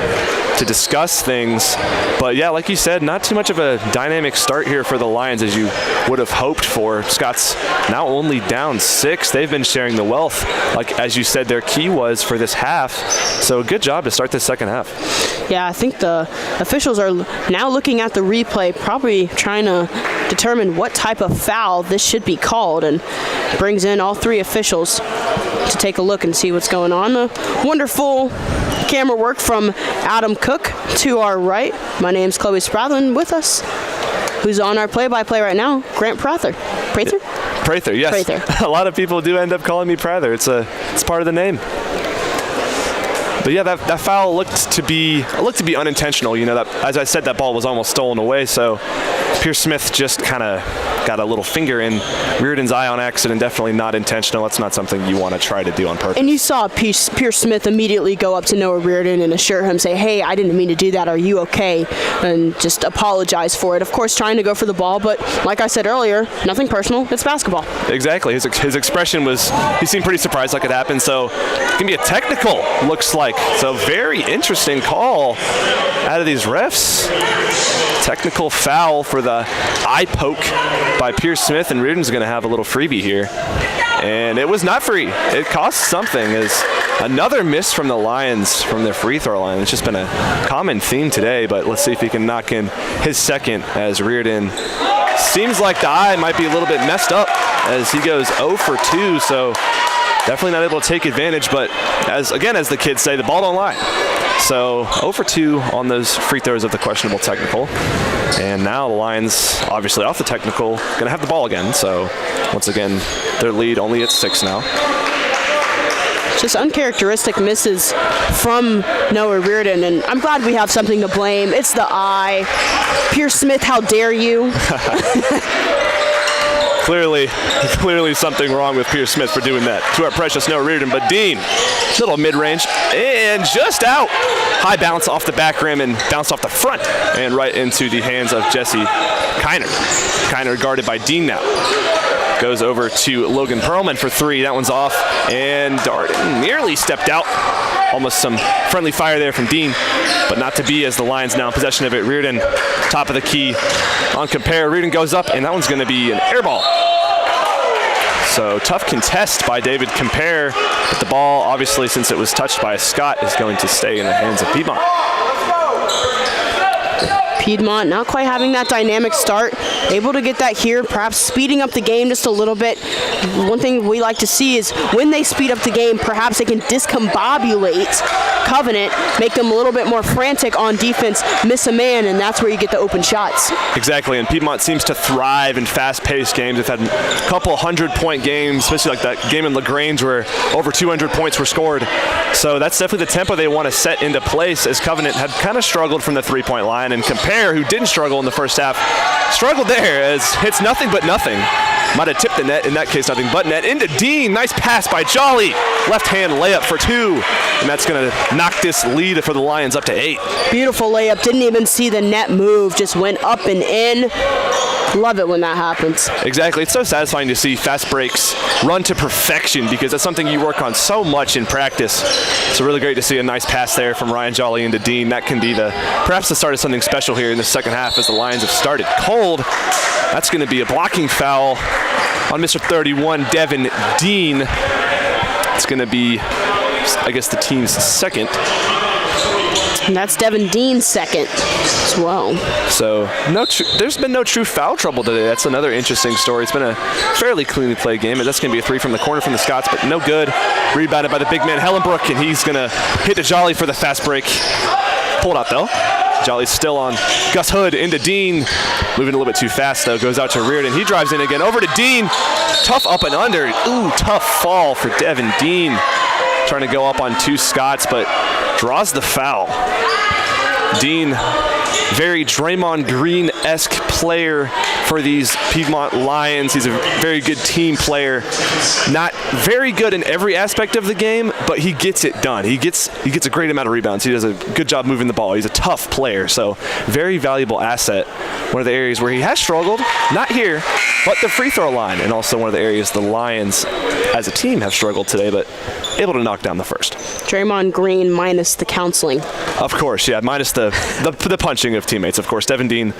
to discuss things. But yeah, like you said, not too much of a dynamic start here for the Lions as you would have hoped for. Scots now only down 6. They've been sharing the wealth, like as you said, their key was for this half. So good job to start this second half. Yeah, I think the officials are now looking at the replay, probably trying to determine what type of foul this should be called, and brings in all 3 officials to take a look and see what's going on. Wonderful camera work from Adam Cook to our right. My name's Chloe Spradlin. With us, who's on our play-by-play right now, Grant Prather. Prather? Prather, yes. Prather. A lot of people do end up calling me Prather. It's part of the name. But yeah, that foul looked to be unintentional. You know, that, as I said, that ball was almost stolen away. So Pierce Smith just kind of got a little finger in Reardon's eye on accident. Definitely not intentional. That's not something you want to try to do on purpose. And you saw Pierce Smith immediately go up to Noah Reardon and assure him, say, hey, I didn't mean to do that. Are you okay? And just apologize for it. Of course, trying to go for the ball, but like I said earlier, nothing personal. It's basketball. Exactly. His expression was, he seemed pretty surprised like it happened. So it's going to be a technical, looks like. So very interesting call out of these refs. Technical foul for the eye poke by Pierce Smith, and Reardon's going to have a little freebie here. And it was not free. It cost something. As another miss from the Lions from their free throw line. It's just been a common theme today, but let's see if he can knock in his second, as Reardon seems like the eye might be a little bit messed up as he goes 0 for 2. So definitely not able to take advantage, but as the kids say, the ball don't lie. So 0 for 2 on those free throws of the questionable technical. And now the Lions, obviously off the technical, going to have the ball again. So once again, their lead only at 6 now. Just uncharacteristic misses from Noah Reardon, and I'm glad we have something to blame. It's the eye. Pierce Smith, how dare you? Clearly something wrong with Pierce Smith for doing that to our precious Noah Reardon. But Dean, little mid-range, and just out. High bounce off the back rim and bounced off the front and right into the hands of Jesse Kiner. Kiner guarded by Dean now. Goes over to Logan Perlman for 3. That one's off, and Darden nearly stepped out. Almost some friendly fire there from Dean, but not to be, as the Lions now in possession of it. Reardon, top of the key on compare. Reardon goes up, and that one's going to be an air ball. So tough contest by David Compare, but the ball, obviously, since it was touched by Scott, is going to stay in the hands of Piedmont. Piedmont not quite having that dynamic start, able to get that here, perhaps speeding up the game just a little bit. One thing we like to see is when they speed up the game, perhaps they can discombobulate Covenant, make them a little bit more frantic on defense, miss a man, and that's where you get the open shots. Exactly, and Piedmont seems to thrive in fast-paced games. They've had a couple 100-point games, especially like that game in LaGrange where over 200 points were scored. So that's definitely the tempo they want to set into place, as Covenant had kind of struggled from the three-point line, and Compare, who didn't struggle in the first half, struggled there as hits nothing but nothing. Might have tipped the net, in that case nothing but net. Into Dean, nice pass by Jolly. Left-hand layup for 2, and that's going to knock this lead for the Lions up to 8. Beautiful layup, didn't even see the net move, just went up and in. Love it when that happens. Exactly. It's so satisfying to see fast breaks run to perfection, because that's something you work on so much in practice. So really great to see a nice pass there from Ryan Jolly into Dean. That can be perhaps the start of something special here in the second half, as the Lions have started cold. That's going to be a blocking foul on Mr. 31, Devin Dean. It's going to be, I guess, the team's second. And that's Devin Dean's second as well. So there's been no true foul trouble today. That's another interesting story. It's been a fairly cleanly played game. That's going to be a 3 from the corner from the Scots, but no good. Rebounded by the big man Hellenbrook, and he's going to hit to Jolly for the fast break. Pulled out, though. Jolly's still on Gus Hood into Dean. Moving a little bit too fast, though. Goes out to Reardon. He drives in again. Over to Dean. Tough up and under. Ooh, tough fall for Devin Dean. Trying to go up on 2 Scots, but draws the foul. Dean, very Draymond Green-esque player for these Piedmont Lions. He's a very good team player. Not very good in every aspect of the game, but he gets it done. He gets a great amount of rebounds. He does a good job moving the ball. He's a tough player, so very valuable asset. One of the areas where he has struggled, not here, but the free throw line, and also one of the areas the Lions as a team have struggled today, but able to knock down the first. Draymond Green minus the counseling. Of course, yeah, minus the punching of teammates, of course. Devin Dean,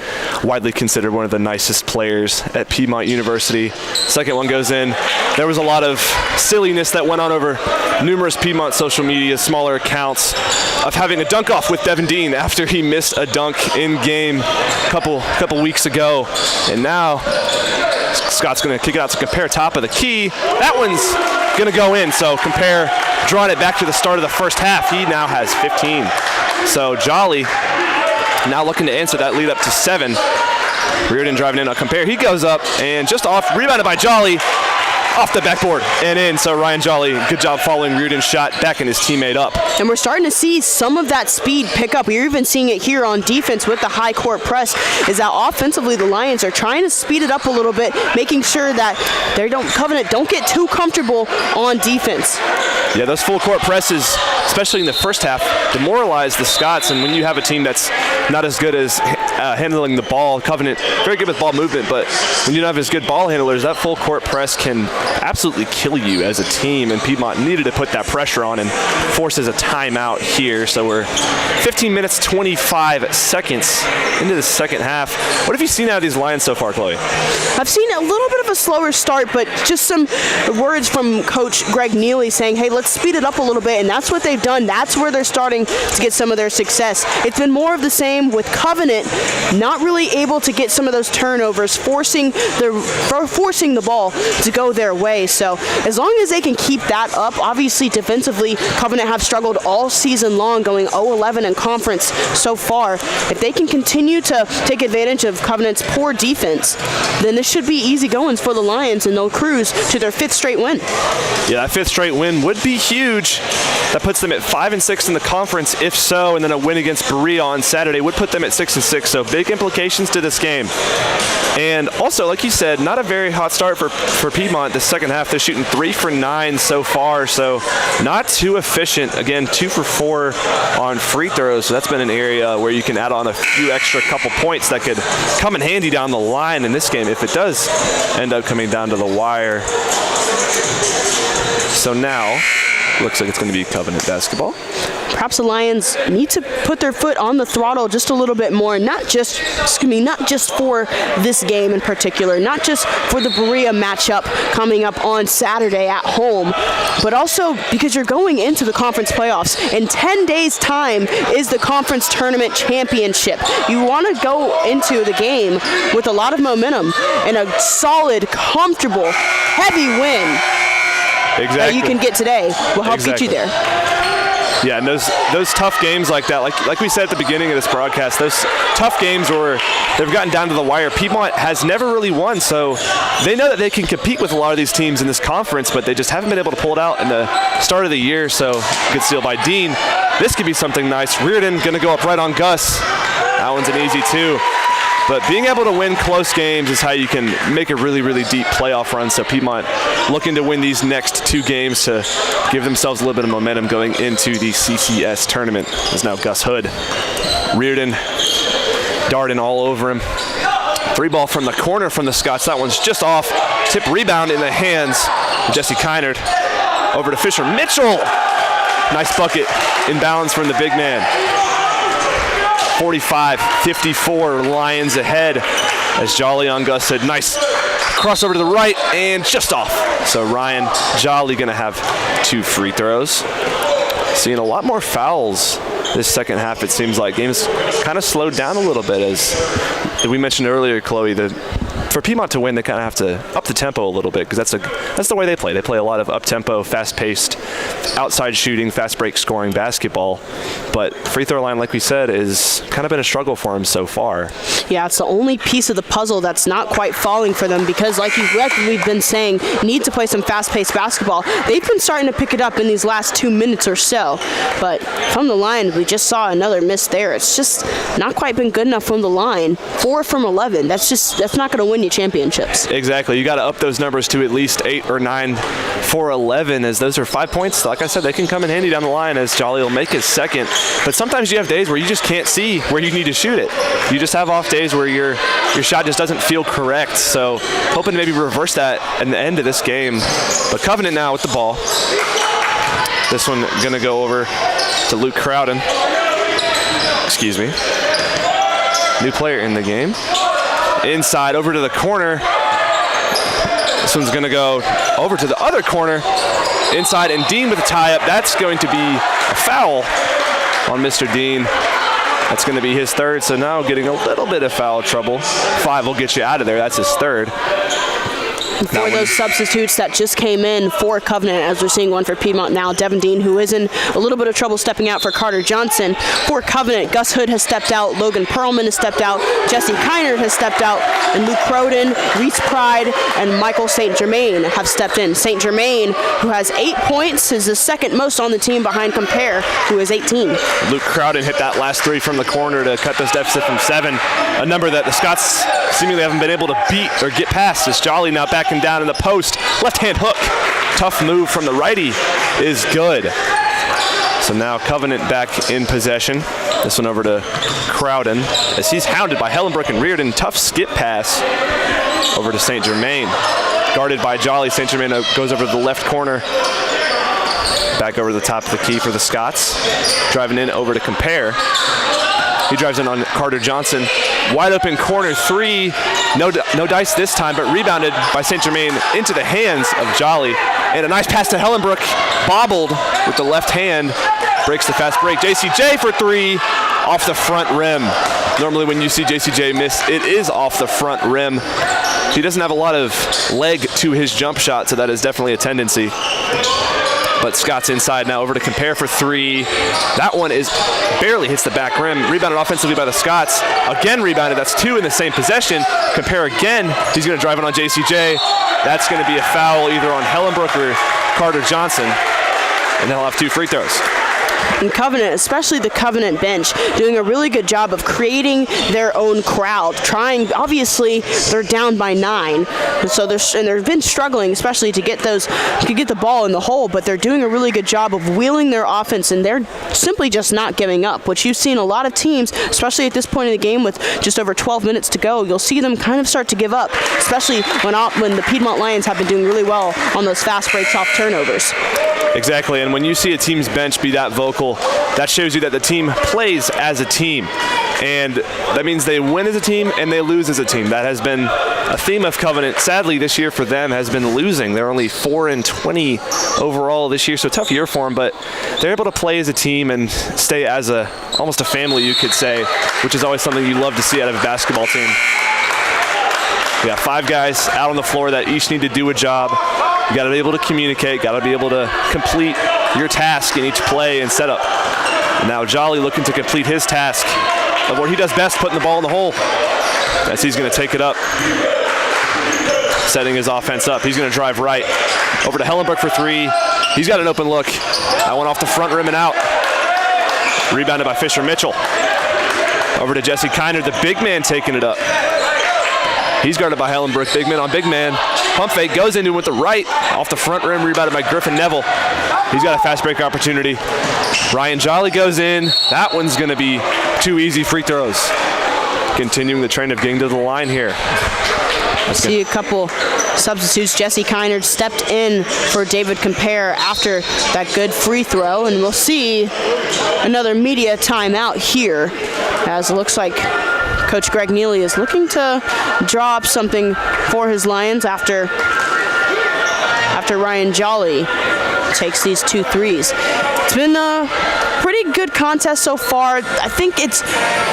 widely considered one of the nicest players at Piedmont University. Second one goes in. There was a lot of silliness that went on over numerous Piedmont social media, smaller accounts, of having a dunk off with Devin Dean after he missed a dunk in game a couple weeks ago. And now Scott's going to kick it out to Compare, top of the key. That one's going to go in, so Compare drawing it back to the start of the first half. He now has 15. So Jolly now looking to answer that lead up to 7. Reardon driving in on Compare. He goes up and just off, rebounded by Jolly. off the backboard and in. So Ryan Jolly, good job following Reardon's shot, backing his teammate up. And we're starting to see some of that speed pick up. We're even seeing it here on defense with the high court press, is that offensively the Lions are trying to speed it up a little bit, making sure that Covenant don't get too comfortable on defense. Yeah, those full court presses, especially in the first half, demoralize the Scots. And when you have a team that's not as good as handling the ball, Covenant very good with ball movement, but when you don't have as good ball handlers, that full court press can absolutely kill you as a team. And Piedmont needed to put that pressure on and forces a timeout here. So we're 15 minutes 25 seconds into the second half. What have you seen out of these Lions so far, Chloe? I've seen a little bit of a slower start, but just some words from Coach Greg Neely saying, hey, let's speed it up a little bit, and that's what they've done. That's where they're starting to get some of their success. It's been more of the same with Covenant, not really able to get some of those turnovers, forcing the ball to go their way. So as long as they can keep that up, obviously defensively, Covenant have struggled all season long, going 0-11 in conference so far. If they can continue to take advantage of Covenant's poor defense, then this should be easy goings for the Lions, and they'll cruise to their 5th straight win. Yeah, that 5th straight win would be huge. That puts them at 5-6 in the conference, if so, and then a win against Berea on Saturday would put them at 6-6. So big implications to this game. And also, like you said, not a very hot start for Piedmont this second half. They're shooting 3 for 9 so far, so not too efficient. Again, 2 for 4 on free throws. So that's been an area where you can add on a few extra couple points that could come in handy down the line in this game if it does end up coming down to the wire. So now, looks like it's going to be Covenant basketball. Perhaps the Lions need to put their foot on the throttle just a little bit more, not just for this game in particular, not just for the Berea matchup coming up on Saturday at home, but also because you're going into the conference playoffs. In 10 days' time is the conference tournament championship. You want to go into the game with a lot of momentum and a solid, comfortable, heavy win. Exactly. That you can get today will help get you there. Yeah, and those tough games like that, like we said at the beginning of this broadcast, those tough games where they've gotten down to the wire, Piedmont has never really won, so they know that they can compete with a lot of these teams in this conference, but they just haven't been able to pull it out in the start of the year. So good steal by Dean. This could be something nice. Reardon going to go up right on Gus. That one's an easy 2. But being able to win close games is how you can make a really, really deep playoff run. So Piedmont looking to win these next 2 games to give themselves a little bit of momentum going into the CCS tournament. Is now Gus Hood. Reardon darting all over him. 3 ball from the corner from the Scots. That one's just off. Tip rebound in the hands of Jesse Kynard. Over to Fisher Mitchell. Nice bucket. Inbounds from the big man. 45-54, Lions ahead. As Jolly on Gus said, nice crossover to the right and just off. So Ryan Jolly going to have 2 free throws. Seeing a lot more fouls this second half, it seems like. Games kind of slowed down a little bit, as we mentioned earlier, Chloe, for Piedmont to win, they kind of have to up the tempo a little bit, because that's the way they play. They play a lot of up-tempo, fast-paced, outside shooting, fast break scoring basketball. But free throw line, like we said, is kind of been a struggle for them so far. Yeah, it's the only piece of the puzzle that's not quite falling for them, because like we've been saying, need to play some fast-paced basketball. They've been starting to pick it up in these last 2 minutes or so. But from the line, we just saw another miss there. It's just not quite been good enough from the line. 4 from 11. That's not going to win you championships. Exactly. You got to up those numbers to at least 8 or 9 for 11, as those are 5 points. Like I said, they can come in handy down the line, as Jolly will make his second. But sometimes you have days where you just can't see where you need to shoot it. You just have off days where your shot just doesn't feel correct. So hoping to maybe reverse that in the end of this game. But Covenant now with the ball. This one going to go over to Luke Crowden. Excuse me. New player in the game. Inside, over to the corner. This one's going to go over to the other corner. Inside, and Dean with a tie-up. That's going to be a foul on Mr. Dean. That's going to be his 3rd, so now getting a little bit of foul trouble. 5 will get you out of there. That's his 3rd. For those substitutes that just came in for Covenant, as we're seeing one for Piedmont now, Devin Dean, who is in a little bit of trouble stepping out for Carter Johnson. For Covenant, Gus Hood has stepped out, Logan Perlman has stepped out, Jesse Kiner has stepped out, and Luke Croden, Reese Pride, and Michael St. Germain have stepped in. St. Germain, who has 8 points, is the second most on the team behind Compare, who has 18. Luke Crowden hit that last three from the corner to cut this deficit from 7, a number that the Scots seemingly haven't been able to beat or get past. As Jolly now backing down in the post, left-hand hook. Tough move from the righty is good. So now Covenant back in possession. This one over to Crowden as he's hounded by Hellenbrook and Reardon. Tough skip pass over to St. Germain. Guarded by Jolly. St. Germain goes over to the left corner. Back over the top of the key for the Scots. Driving in over to Compare. He drives in on Carter Johnson. Wide open corner 3. No dice this time, but rebounded by St. Germain into the hands of Jolly. And a nice pass to Hellenbrook. Bobbled with the left hand. Breaks the fast break. JCJ for 3. Off the front rim. Normally when you see JCJ miss, it is off the front rim. He doesn't have a lot of leg to his jump shot, so that is definitely a tendency. But Scott's inside now, over to Compare for 3. That one is barely hits the back rim. Rebounded offensively by the Scots. Again rebounded. That's 2 in the same possession. Compare again. He's going to drive it on JCJ. That's going to be a foul either on Hellenbrook or Carter Johnson. And they'll have 2 free throws. And Covenant, especially the Covenant bench, doing a really good job of creating their own crowd. Obviously, they're down by 9, so they've been struggling, especially to get the ball in the hole. But they're doing a really good job of wheeling their offense, and they're simply just not giving up. Which you've seen a lot of teams, especially at this point in the game with just over 12 minutes to go, you'll see them kind of start to give up, especially when the Piedmont Lions have been doing really well on those fast breaks off turnovers. Exactly, and when you see a team's bench be that vocal, that shows you that the team plays as a team. And that means they win as a team and they lose as a team. That has been a theme of Covenant. Sadly, this year for them has been losing. They're only 4-20 overall this year, so tough year for them, but they're able to play as a team and stay as almost a family, you could say, which is always something you love to see out of a basketball team. We got 5 guys out on the floor that each need to do a job. You got to be able to communicate, got to be able to complete your task in each play and setup. And now Jolly looking to complete his task of what he does best, putting the ball in the hole. As he's going to take it up, setting his offense up. He's going to drive right over to Hellenbrook for 3. He's got an open look. That one off the front rim and out. Rebounded by Fisher Mitchell. Over to Jesse Kiner, the big man taking it up. He's guarded by Hellenbrook. Big man on big man. Pump fake goes into him with the right. Off the front rim, rebounded by Griffin Neville. He's got a fast break opportunity. Ryan Jolly goes in. That one's going to be 2 easy free throws. Continuing the trend of getting to the line here. See a couple substitutes. Jesse Kiner stepped in for David Compare after that good free throw. And we'll see another media timeout here, as it looks like Coach Greg Neely is looking to draw up something for his Lions after Ryan Jolly takes these 2 threes. It's been a pretty good contest so far. I think it's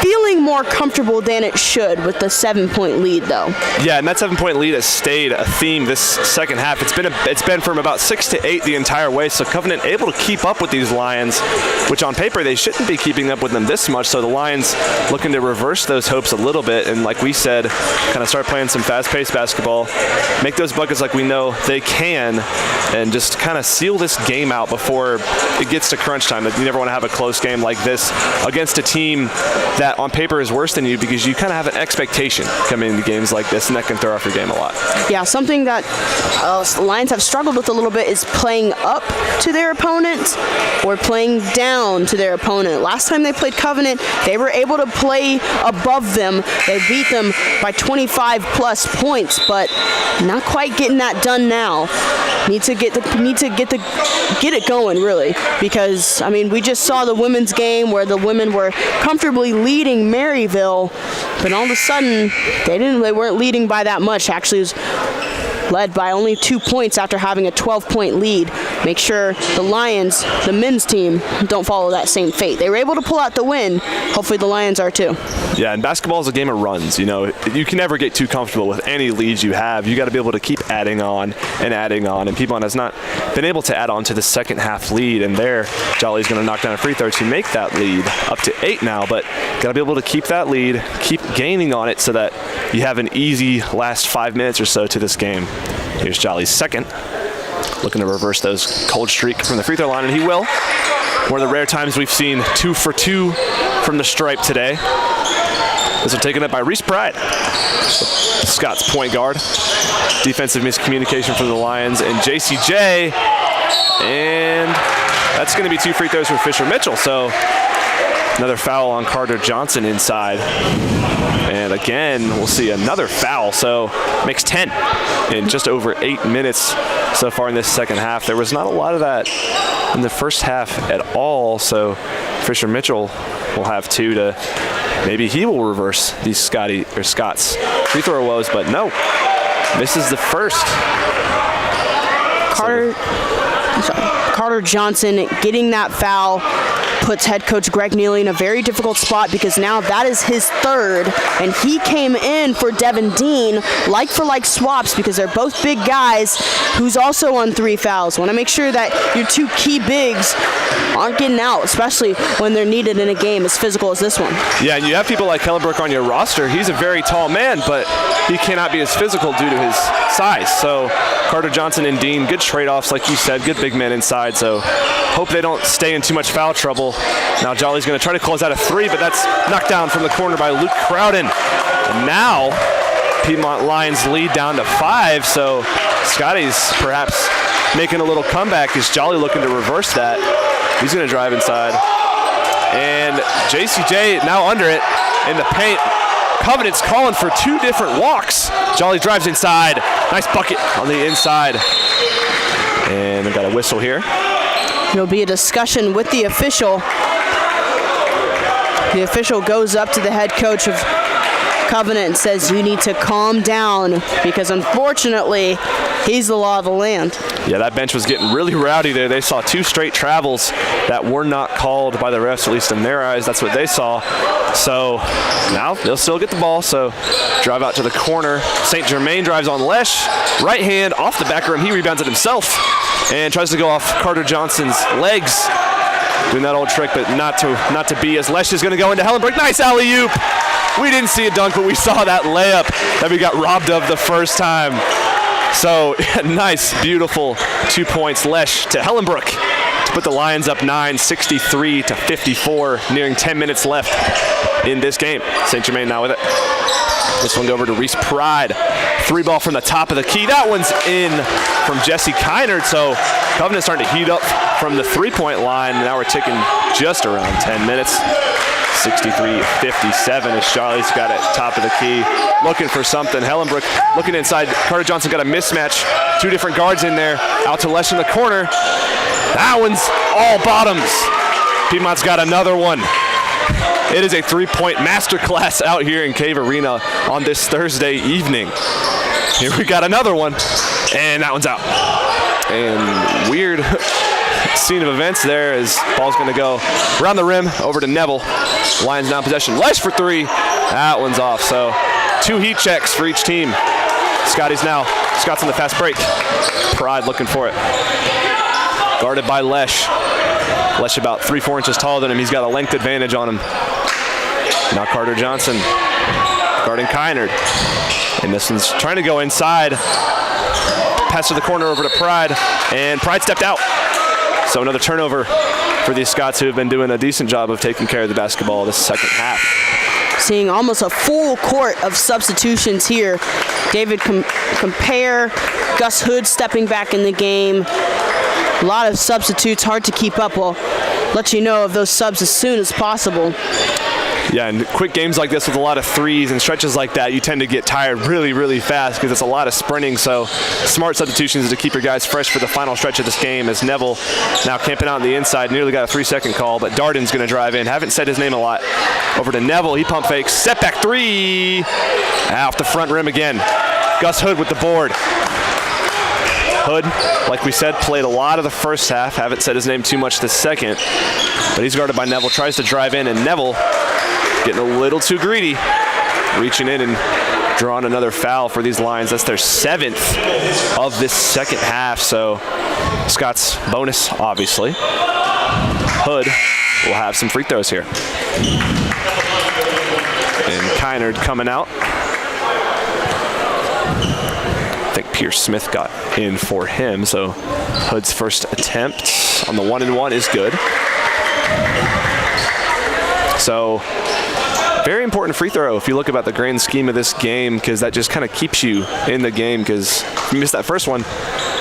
feeling more comfortable than it should with the 7-point lead, though. Yeah, and that 7-point lead has stayed a theme this second half. It's been from about 6 to 8 the entire way. So Covenant able to keep up with these Lions, which on paper they shouldn't be keeping up with them this much. So the Lions looking to reverse those hopes a little bit, and like we said, kind of start playing some fast-paced basketball, make those buckets like we know they can, and just kind of seal this game out before it gets to crunch time. You never want to have a close game like this against a team that on paper is worse than you, because you kind of have an expectation coming into games like this, and that can throw off your game a lot. Yeah, something that the Lions have struggled with a little bit is playing up to their opponent or playing down to their opponent. Last time they played Covenant, they were able to play above them. They beat them by 25 plus points, but not quite getting that done now. Need to get it going, really, because I mean, we just saw the women's game where the women were comfortably leading Maryville, but all of a sudden they weren't leading by that much. Actually, it was led by only 2 points after having a 12-point lead. Make sure the Lions, the men's team, don't follow that same fate. They were able to pull out the win. Hopefully the Lions are too. Yeah, and basketball is a game of runs. You know, you can never get too comfortable with any leads you have. You got to be able to keep adding on and adding on, and Piedmont has not been able to add on to the second half lead, and there Jolly's going to knock down a free throw to make that lead up to 8 now, but got to be able to keep that lead, keep gaining on it so that you have an easy last 5 minutes or so to this game. Here's Jolly's second, looking to reverse those cold streak from the free throw line, and he will. One of the rare times we've seen 2 for 2 from the stripe today. This is taken up by Reese Pride, Scott's point guard. Defensive miscommunication from the Lions and JCJ, and that's going to be 2 free throws for Fisher Mitchell. So another foul on Carter Johnson inside. And again, we'll see another foul. So makes 10 in just over 8 minutes so far in this second half. There was not a lot of that in the first half at all. So Fisher Mitchell will have 2 to maybe he will reverse these Scott's free throw woes, but no, misses the first. Carter Johnson getting that foul puts head coach Greg Neely in a very difficult spot because now that is his third, and he came in for Devin Dean like for like swaps because they're both big guys who's also on 3 fouls. Want to make sure that your 2 key bigs aren't getting out, especially when they're needed in a game as physical as this one. Yeah, and you have people like Hellenbrook on your roster. He's a very tall man, but he cannot be as physical due to his size. So Carter Johnson and Dean, good trade-offs, like you said, good big men inside. So hope they don't stay in too much foul trouble. Now Jolly's going to try to close out a 3, but that's knocked down from the corner by Luke Crowden. And now Piedmont Lions lead down to 5. So Scotty's perhaps making a little comeback. Is Jolly looking to reverse that? He's going to drive inside. And JCJ now under it in the paint. Covenant's calling for 2 different walks. Jolly drives inside. Nice bucket on the inside. And we've got a whistle here. There'll be a discussion with the official. The official goes up to the head coach of Covenant and says, you need to calm down because unfortunately, he's the law of the land. Yeah, that bench was getting really rowdy there. They saw 2 straight travels that were not called by the refs, at least in their eyes. That's what they saw. So now they'll still get the ball. So drive out to the corner. St. Germain drives on Lesh. Right hand off the back rim. He rebounds it himself and tries to go off Carter Johnson's legs. Doing that old trick, but not to be, as Lesh is going to go into Hellenbrook. Nice alley-oop. We didn't see a dunk, but we saw that layup that we got robbed of the first time. So nice, beautiful 2 points. Lesh to Hellenbrook to put the Lions up 9, 63-54, nearing 10 minutes left in this game. St. Germain now with it. This one go over to Reese Pride. 3 ball from the top of the key. That one's in from Jesse Kynard. So Covenant starting to heat up from the 3-point line. Now we're ticking just around 10 minutes. 63-57 as Charlie's got it top of the key. Looking for something. Hellenbrook looking inside. Carter Johnson got a mismatch. 2 different guards in there. Out to Lesh in the corner. That one's all bottoms. Piedmont's got another one. It is a 3-point masterclass out here in Cave Arena on this Thursday evening. Here we got another one, and that one's out. And weird scene of events there as ball's going to go around the rim over to Neville. Lions now in possession. Lesh for 3. That one's off. So 2 heat checks for each team. Scott's on the fast break. Pride looking for it. Guarded by Lesh. Lesh about 3-4 inches taller than him. He's got a length advantage on him. Now Carter Johnson guarding Kynard. And this one's trying to go inside. Pass to the corner over to Pride. And Pride stepped out. So another turnover for these Scots who have been doing a decent job of taking care of the basketball this second half. Seeing almost a full court of substitutions here. David Compare, Gus Hood stepping back in the game. A lot of substitutes, hard to keep up. We'll let you know of those subs as soon as possible. Yeah, and quick games like this with a lot of threes and stretches like that, you tend to get tired really, really fast because it's a lot of sprinting. So smart substitutions to keep your guys fresh for the final stretch of this game as Neville now camping out on the inside. Nearly got a 3-second call, but Darden's going to drive in. Haven't said his name a lot. Over to Neville. He pump fakes. Step back 3. Off the front rim again. Gus Hood with the board. Hood, like we said, played a lot of the first half. Haven't said his name too much this second. But he's guarded by Neville. Tries to drive in, and Neville getting a little too greedy. Reaching in and drawn another foul for these Lions. That's their 7th of this second half. So Scott's bonus, obviously. Hood will have some free throws here. And Kynard coming out. I think Pierce Smith got in for him, so Hood's first attempt on the 1-and-1 is good. So very important free throw if you look about the grand scheme of this game, because that just kind of keeps you in the game, because if you miss that first one,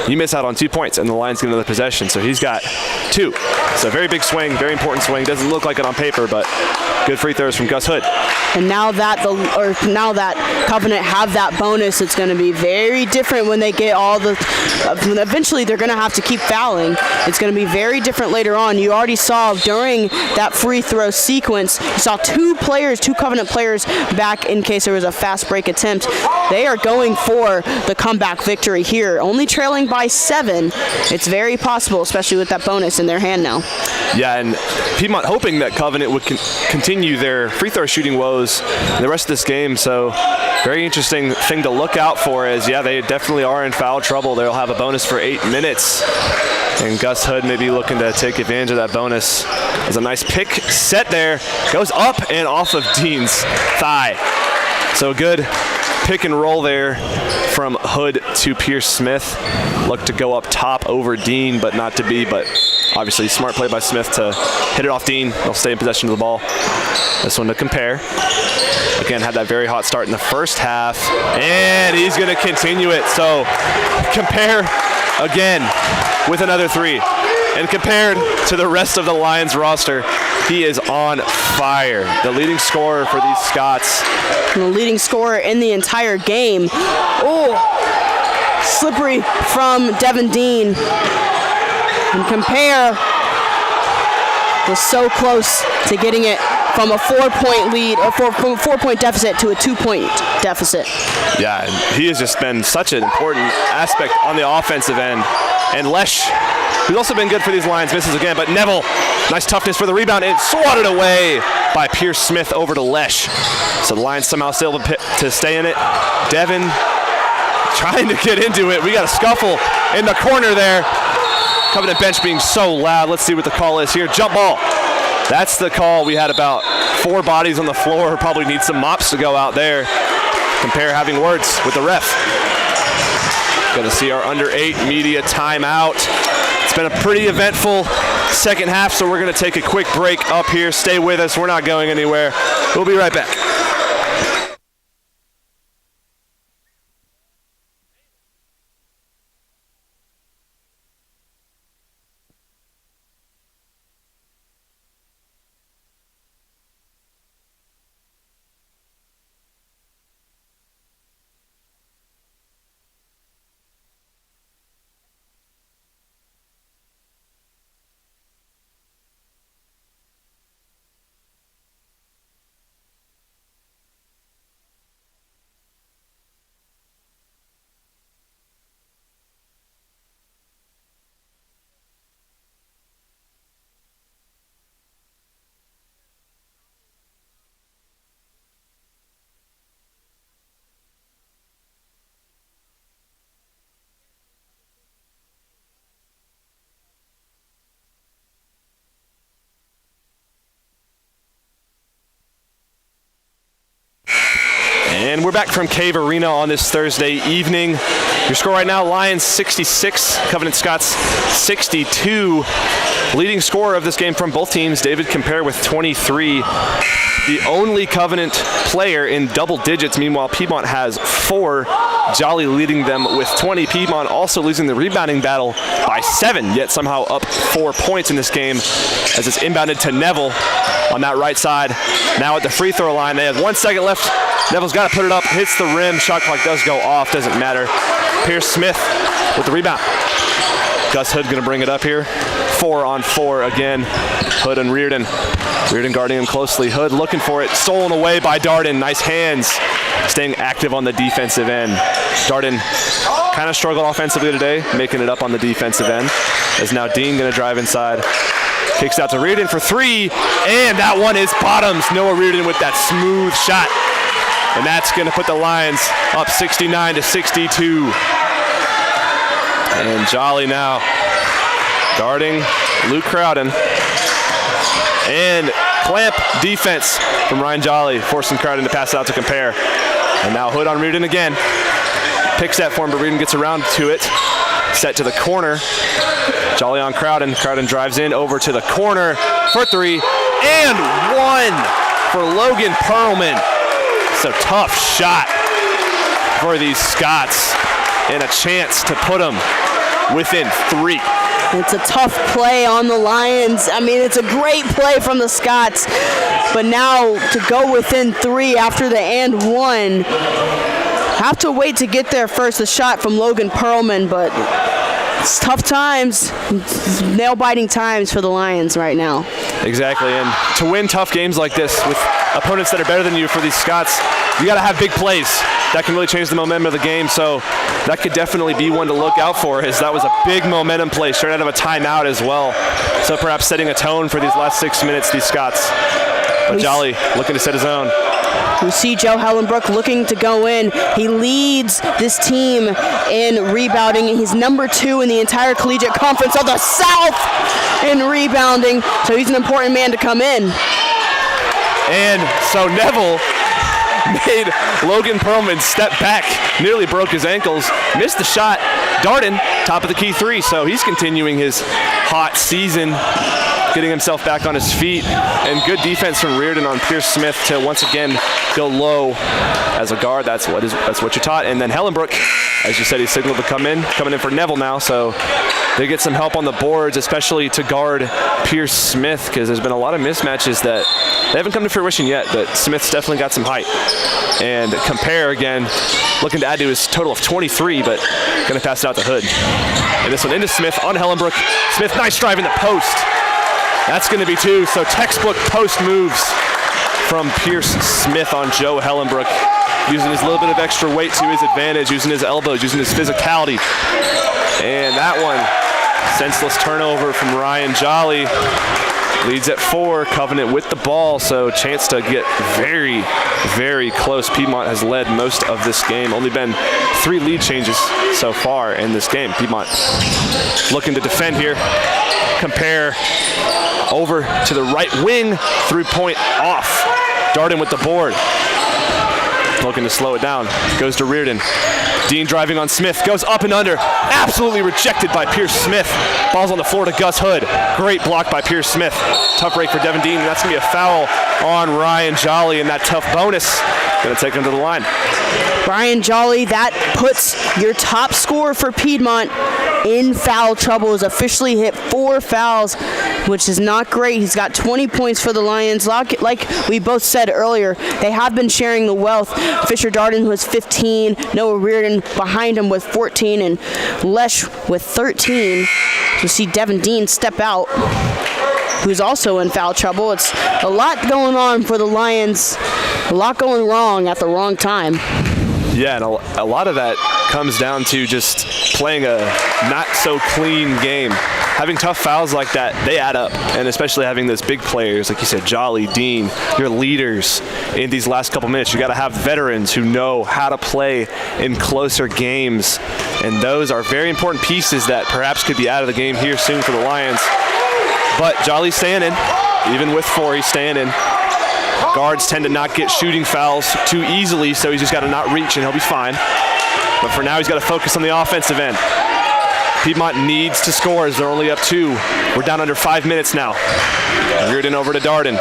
you miss out on 2 points and the Lions get another possession. So he's got 2. So very big swing, very important swing. Doesn't look like it on paper, but good free throws from Gus Hood. And now that Covenant have that bonus, it's going to be very different when they get all the. Eventually, they're going to have to keep fouling. It's going to be very different later on. You already saw during that free throw sequence, you saw 2 Covenant players back in case there was a fast break attempt. They are going for the comeback victory here, only trailing by 7. It's very possible, especially with that bonus in their hand now. Yeah, and Piedmont hoping that Covenant would continue their free throw shooting woes in the rest of this game. So very interesting thing to look out for is, yeah, they definitely are in foul trouble. They'll have a bonus for 8 minutes. And Gus Hood may be looking to take advantage of that bonus. There's a nice pick set there. Goes up and off of Dean's thigh. So good pick and roll there from Hood to Pierce Smith. Looked to go up top over Dean, but not to be. But obviously smart play by Smith to hit it off Dean. They'll stay in possession of the ball. This one to Compare. Again, had that very hot start in the first half. And he's going to continue it. So Compare again with another 3. And compared to the rest of the Lions roster, he is on fire. The leading scorer for these Scots. The leading scorer in the entire game. Oh, slippery from Devin Dean. And Compare was so close to getting it from a 4-point lead, or from a 4-point deficit to a 2-point deficit. Yeah, and he has just been such an important aspect on the offensive end. And Lesh, who's also been good for these Lions, misses again, but Neville, nice toughness for the rebound, and swatted away by Pierce Smith over to Lesh. So the Lions somehow still able to stay in it. Devin trying to get into it. We got a scuffle in the corner there. Covenant bench being so loud. Let's see what the call is here. Jump ball. That's the call. We had about 4 bodies on the floor. Probably need some mops to go out there. Compare having words with the ref. Going to see our under 8 media timeout. It's been a pretty eventful second half, so we're going to take a quick break up here. Stay with us. We're not going anywhere. We'll be right back. And we're back from Cave Arena on this Thursday evening. Your score right now, Lions 66, Covenant Scots 62. Leading scorer of this game from both teams, David Compare with 23. The only Covenant player in double digits. Meanwhile, Piedmont has 4. Jolly leading them with 20. Piedmont also losing the rebounding battle by 7, yet somehow up 4 points in this game as it's inbounded to Neville on that right side. Now at the free throw line, they have 1 second left. Neville's got to put it up, hits the rim, shot clock does go off, doesn't matter. Pierce Smith with the rebound. Gus Hood going to bring it up here. 4-on-4 again. Hood and Reardon. Reardon guarding him closely. Hood looking for it, stolen away by Darden. Nice hands, staying active on the defensive end. Darden kind of struggled offensively today, making it up on the defensive end. As now Dean going to drive inside. Kicks out to Reardon for 3, and that one is bottoms. Noah Reardon with that smooth shot. And that's going to put the Lions up 69-62. And Jolly now guarding Luke Crowden. And clamp defense from Ryan Jolly, forcing Crowden to pass it out to Compare. And now Hood on Reardon again. Picks that for him, but Reardon gets around to it. Set to the corner. Jolly on Crowden. Crowden drives in over to the corner for three. And one for Logan Perlman. It's a tough shot for these Scots. And a chance to put them within three. It's a tough play on the Lions. I mean, it's a great play from the Scots. But now to go within three after the and one, have to wait to get there first. A shot from Logan Perlman, but it's tough times, nail-biting times for the Lions right now. Exactly, and to win tough games like this with opponents that are better than you for these Scots, you got to have big plays. That can really change the momentum of the game, so that could definitely be one to look out for, as that was a big momentum play, straight out of a timeout as well. So perhaps setting a tone for these last 6 minutes, these Scots. But Jolly looking to set his own. We see Joe Hellenbrook looking to go in. He leads this team in rebounding. He's number 2 in the entire Collegiate Conference of the South in rebounding, so he's an important man to come in. And so Neville made Logan Perlman step back, nearly broke his ankles, missed the shot. Darden, top of the key three, so he's continuing his hot season, getting himself back on his feet. And good defense from Reardon on Pierce Smith to once again go low as a guard. That's what you're taught. And then Hellenbrook, as you said, he signaled to coming in for Neville now, so they get some help on the boards, especially to guard Pierce Smith, because there's been a lot of mismatches that they haven't come to fruition yet, but Smith's definitely got some height. And Compare again, looking to add to his total of 23, but going to pass it out to Hood. And this one into Smith on Hellenbrook. Smith, nice drive in the post. That's going to be 2, so textbook post moves from Pierce Smith on Joe Hellenbrook, using his little bit of extra weight to his advantage, using his elbows, using his physicality. And that one, senseless turnover from Ryan Jolly. Leads at 4, Covenant with the ball, so chance to get very, very close. Piedmont has led most of this game. Only been 3 lead changes so far in this game. Piedmont looking to defend here. Compare over to the right wing, 3-point off. Darden with the board. Looking to slow it down. Goes to Reardon. Dean driving on Smith. Goes up and under. Absolutely rejected by Pierce Smith. Ball's on the floor to Gus Hood. Great block by Pierce Smith. Tough break for Devin Dean. That's going to be a foul on Ryan Jolly, and that tough bonus going to take him to the line. Ryan Jolly, that puts your top scorer for Piedmont in foul trouble. Has officially hit 4 fouls, which is not great. He's got 20 points for the Lions. Like we both said earlier, they have been sharing the wealth. Fisher Darden was 15, Noah Reardon behind him with 14, and Lesh with 13. You see Devin Dean step out, who's also in foul trouble. It's a lot going on for the Lions, a lot going wrong at the wrong time. Yeah, and a lot of that comes down to just playing a not so clean game. Having tough fouls like that, they add up, and especially having those big players, like you said, Jolly, Dean, your leaders in these last couple minutes. You got to have veterans who know how to play in closer games, and those are very important pieces that perhaps could be out of the game here soon for the Lions. But Jolly's staying in, even with 4, he's staying in. Guards tend to not get shooting fouls too easily, so he's just got to not reach and he'll be fine. But for now, he's got to focus on the offensive end. Piedmont needs to score as they're only up 2. We're down under 5 minutes now. Reardon over to Darden.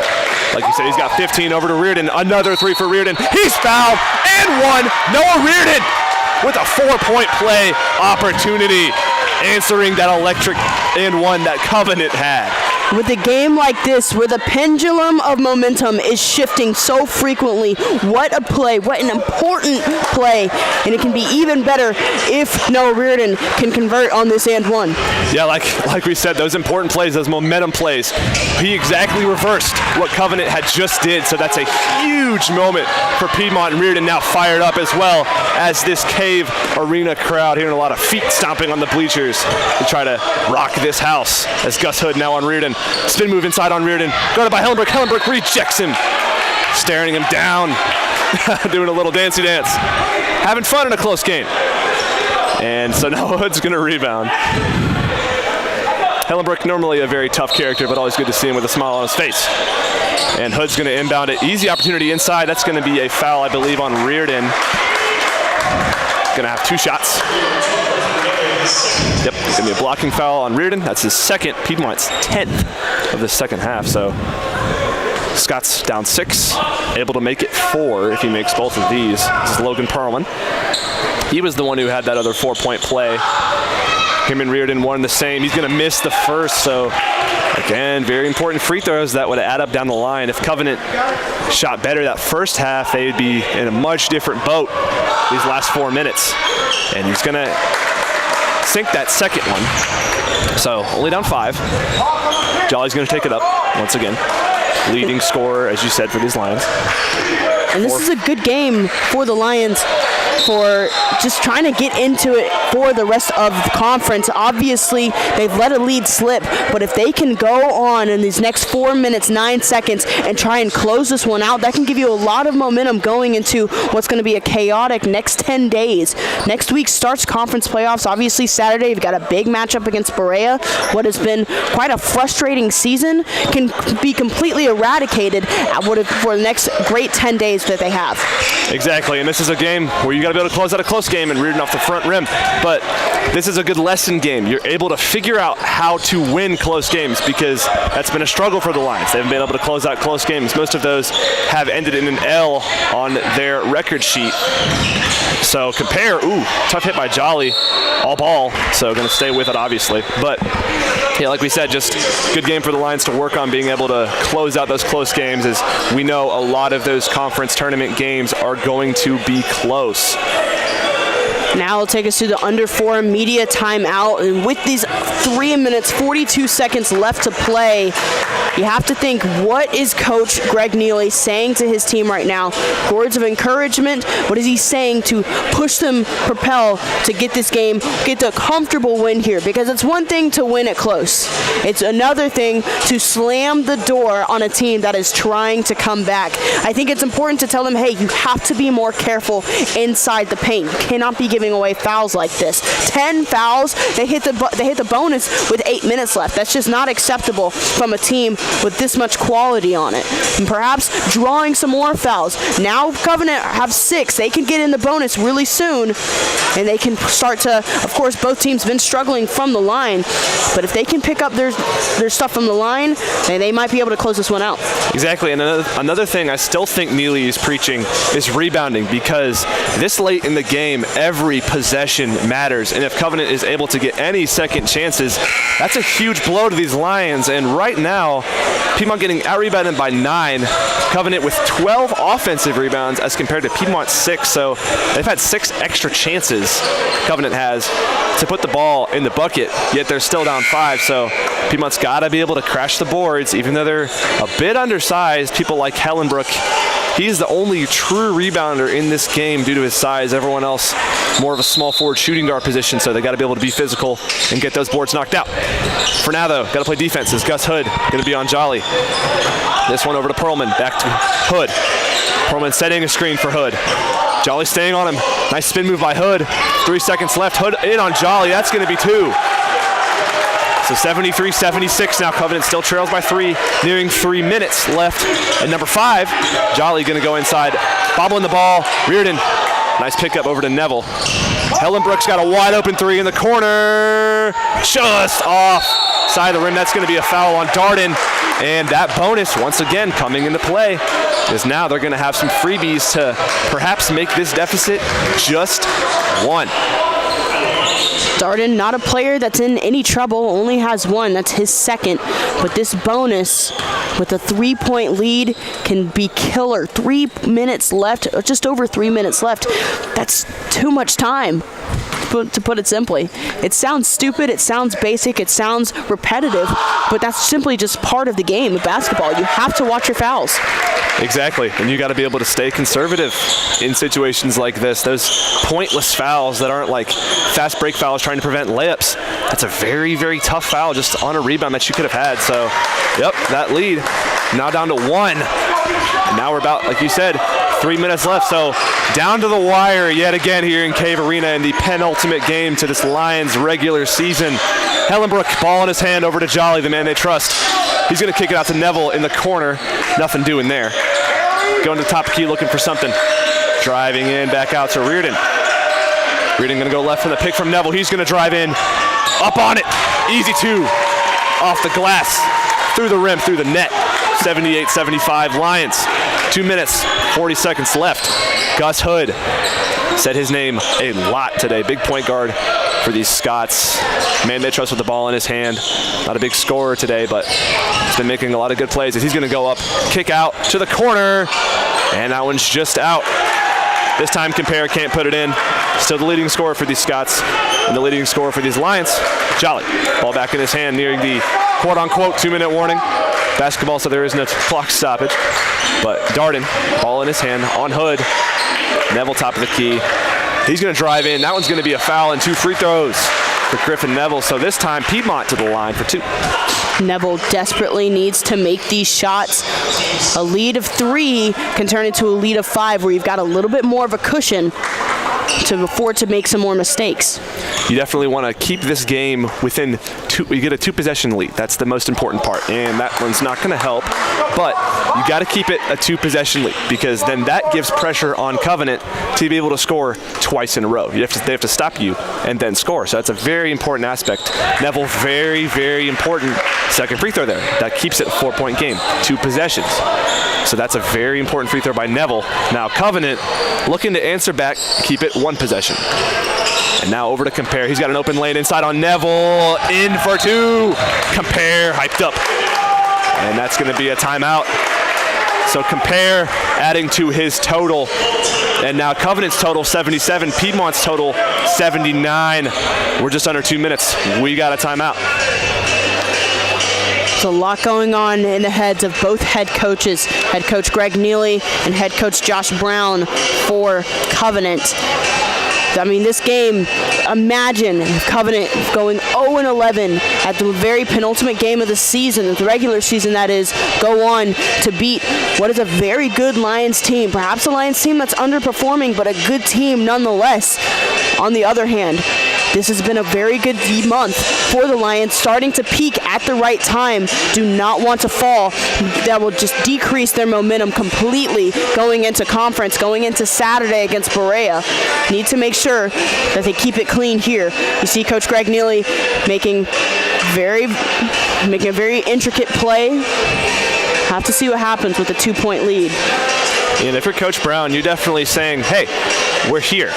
Like you said, he's got 15 over to Reardon. Another 3 for Reardon. He's fouled and 1. Noah Reardon with a 4-point play opportunity, answering that electric and 1 that Covenant had. With a game like this, where the pendulum of momentum is shifting so frequently, what a play, what an important play, and it can be even better if Noah Reardon can convert on this and 1. Yeah, like we said, those important plays, those momentum plays, he exactly reversed what Covenant had just did, so that's a huge moment for Piedmont, and Reardon now fired up as well as this Cave Arena crowd, hearing a lot of feet stomping on the bleachers to try to rock this house, as Gus Hood now on Reardon. Spin move inside on Reardon. Guarded by Hellenbrook. Hellenbrook rejects him. Staring him down. doing a little dancey dance. Having fun in a close game. And so now Hood's going to rebound. Hellenbrook, normally a very tough character, but always good to see him with a smile on his face. And Hood's going to inbound it. Easy opportunity inside. That's going to be a foul, I believe, on Reardon. Going to have 2 shots. Yep, it's going to be a blocking foul on Reardon. That's his second, Piedmont's 10th of the second half. So Scott's down 6, able to make it 4 if he makes both of these. This is Logan Perlman. He was the one who had that other 4-point play. Him and Reardon won the same. He's going to miss the first, so again, very important free throws that would add up down the line. If Covenant shot better that first half, they would be in a much different boat these last 4 minutes. And he's going to sink that second one. So only down 5. Jolly's going to take it up once again. Leading scorer, as you said, for these Lions. And this is a good game for the Lions for just trying to get into it for the rest of the conference. Obviously, they've let a lead slip, but if they can go on in these next 4 minutes, 9 seconds, and try and close this one out, that can give you a lot of momentum going into what's going to be a chaotic next 10 days. Next week starts conference playoffs. Obviously, Saturday, you've got a big matchup against Berea. What has been quite a frustrating season can be completely eradicated for the next great 10 days that they have. Exactly, and this is a game where you got to be able to close out a close game and Reardon off the front rim. But this is a good lesson game. You're able to figure out how to win close games because that's been a struggle for the Lions. They haven't been able to close out close games. Most of those have ended in an L on their record sheet. So compare, tough hit by Jolly, all ball, so going to stay with it obviously. But yeah, like we said, just good game for the Lions to work on being able to close out those close games, as we know a lot of those conference tournament games are going to be close. Now it'll take us to the under 4 media timeout, and with these 3 minutes, 42 seconds left to play, you have to think, what is Coach Greg Neely saying to his team right now? Words of encouragement, what is he saying to push them, propel to get this game, get the comfortable win here? Because it's one thing to win it close. It's another thing to slam the door on a team that is trying to come back. I think it's important to tell them, hey, you have to be more careful inside the paint. You cannot be giving away fouls like this. 10 fouls, they hit the bonus with 8 minutes left. That's just not acceptable from a team with this much quality on it. And perhaps drawing some more fouls. Now Covenant have 6. They can get in the bonus really soon, and they can start to, of course, both teams been struggling from the line, but if they can pick up their stuff from the line, then they might be able to close this one out. Exactly, and another thing I still think Neely is preaching is rebounding, because this late in the game, every possession matters, and if Covenant is able to get any second chances, that's a huge blow to these Lions. And right now, Piedmont getting out-rebounded by 9. Covenant with 12 offensive rebounds as compared to Piedmont's 6. So they've had 6 extra chances, Covenant has, to put the ball in the bucket, yet they're still down 5. So Piedmont's got to be able to crash the boards, even though they're a bit undersized. People like Hellenbrook, he's the only true rebounder in this game due to his size. Everyone else more of a small forward shooting guard position, so they got to be able to be physical and get those boards knocked out. For now, though, got to play defense. Is Gus Hood going to be on Jolly? This one over to Perlman, back to Hood. Perlman setting a screen for Hood. Jolly staying on him. Nice spin move by Hood. 3 seconds left. Hood in on Jolly. That's going to be 2. So 73-76 now. Covenant still trails by 3, nearing 3 minutes left. At number 5, Jolly going to go inside, bobbling the ball. Reardon, nice pickup over to Neville. Hellenbrook's got a wide open 3 in the corner. Just off side of the rim. That's going to be a foul on Darden. And that bonus, once again, coming into play, is now they're going to have some freebies to perhaps make this deficit just 1. Darden, not a player that's in any trouble, only has 1. That's his second. But this bonus with a 3-point lead can be killer. 3 minutes left, just over 3 minutes left. That's too much time, to put it simply. It sounds stupid, it sounds basic, it sounds repetitive, but that's simply just part of the game of basketball. You have to watch your fouls. Exactly, and you got to be able to stay conservative in situations like this. Those pointless fouls that aren't like fast break fouls trying to prevent layups. That's a very, very tough foul just on a rebound that you could have had. So, yep, that lead now down to 1. And now we're about, like you said, 3 minutes left. So down to the wire yet again here in Cave Arena in the penultimate game to this Lions regular season. Hellenbrook, ball in his hand over to Jolly, the man they trust. He's going to kick it out to Neville in the corner. Nothing doing there. Going to the top key looking for something. Driving in, back out to Reardon. Reardon going to go left for the pick from Neville. He's going to drive in. Up on it. Easy two. Off the glass. Through the rim, through the net. 78-75 Lions. 2 minutes, 40 seconds left. Gus Hood said his name a lot today. Big point guard for these Scots. Man they trust with the ball in his hand. Not a big scorer today, but he's been making a lot of good plays. He's going to go up, kick out to the corner, and that one's just out. This time Compare can't put it in. Still the leading scorer for these Scots and the leading scorer for these Lions. Jolly, ball back in his hand nearing the quote-unquote 2-minute warning. Basketball, so there isn't a clock stoppage. But Darden, ball in his hand on Hood. Neville top of the key. He's going to drive in. That one's going to be a foul and 2 free throws for Griffin Neville. So this time Piedmont to the line for 2. Neville desperately needs to make these shots. A lead of 3 can turn into a lead of 5 where you've got a little bit more of a cushion to afford to make some more mistakes. You definitely want to keep this game within 2. You get a 2-possession lead. That's the most important part, and that one's not going to help. But you got to keep it a 2-possession lead because then that gives pressure on Covenant to be able to score twice in a row. They have to stop you and then score. So that's a very important aspect. Neville, very, very important second free throw there. That keeps it a 4-point game. 2 possessions. So that's a very important free throw by Neville. Now Covenant looking to answer back, keep it 1 possession. And now over to Compare. He's got an open lane inside on Neville. In for 2. Compare hyped up. And that's going to be a timeout. So Compare adding to his total. And now Covenant's total 77. Piedmont's total 79. We're just under 2 minutes. We got a timeout. There's a lot going on in the heads of both head coaches, head coach Greg Neely and head coach Josh Brown for Covenant. I mean, this game, imagine Covenant going 0-11 at the very penultimate game of the season, the regular season that is, go on to beat what is a very good Lions team. Perhaps a Lions team that's underperforming, but a good team nonetheless. On the other hand, this has been a very good month for the Lions, starting to peak at the right time. Do not want to fall. That will just decrease their momentum completely going into conference, going into Saturday against Berea. Need to make sure that they keep it clean here. You see Coach Greg Neely making a very intricate play. Have to see what happens with a 2-point lead. And if you're Coach Brown, you're definitely saying, hey, we're here.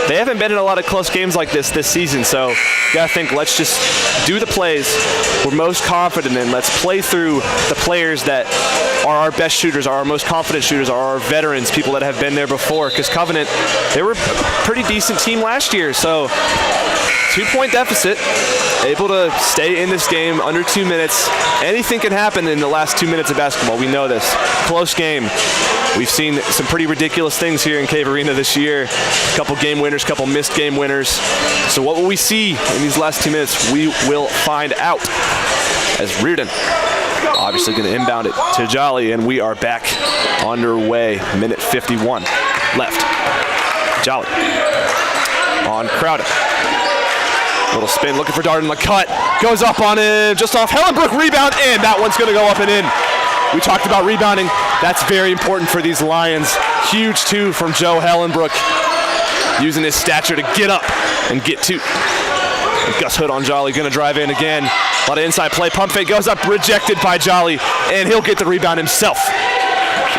They haven't been in a lot of close games like this season, so you got to think, let's just do the plays we're most confident in. Let's play through the players that are our best shooters, are our most confident shooters, are our veterans, people that have been there before. Because Covenant, they were a pretty decent team last year, so 2-point deficit, able to stay in this game under 2 minutes. Anything can happen in the last 2 minutes of basketball. We know this. Close game. We've seen some pretty ridiculous things here in Cave Arena this year. A couple game winners, couple missed game winners. So what will we see in these last 2 minutes? We will find out. As Reardon obviously going to inbound it to Jolly, and we are back underway. Minute 51 left. Jolly on Crowder. Little spin, looking for Darden. The cut goes up on him, just off. Hellenbrook rebound in. That one's going to go up and in. We talked about rebounding. That's very important for these Lions. Huge 2 from Joe Hellenbrook, using his stature to get up and get 2. And Gus Hood on Jolly, going to drive in again. A lot of inside play. Pump fake goes up, rejected by Jolly, and he'll get the rebound himself.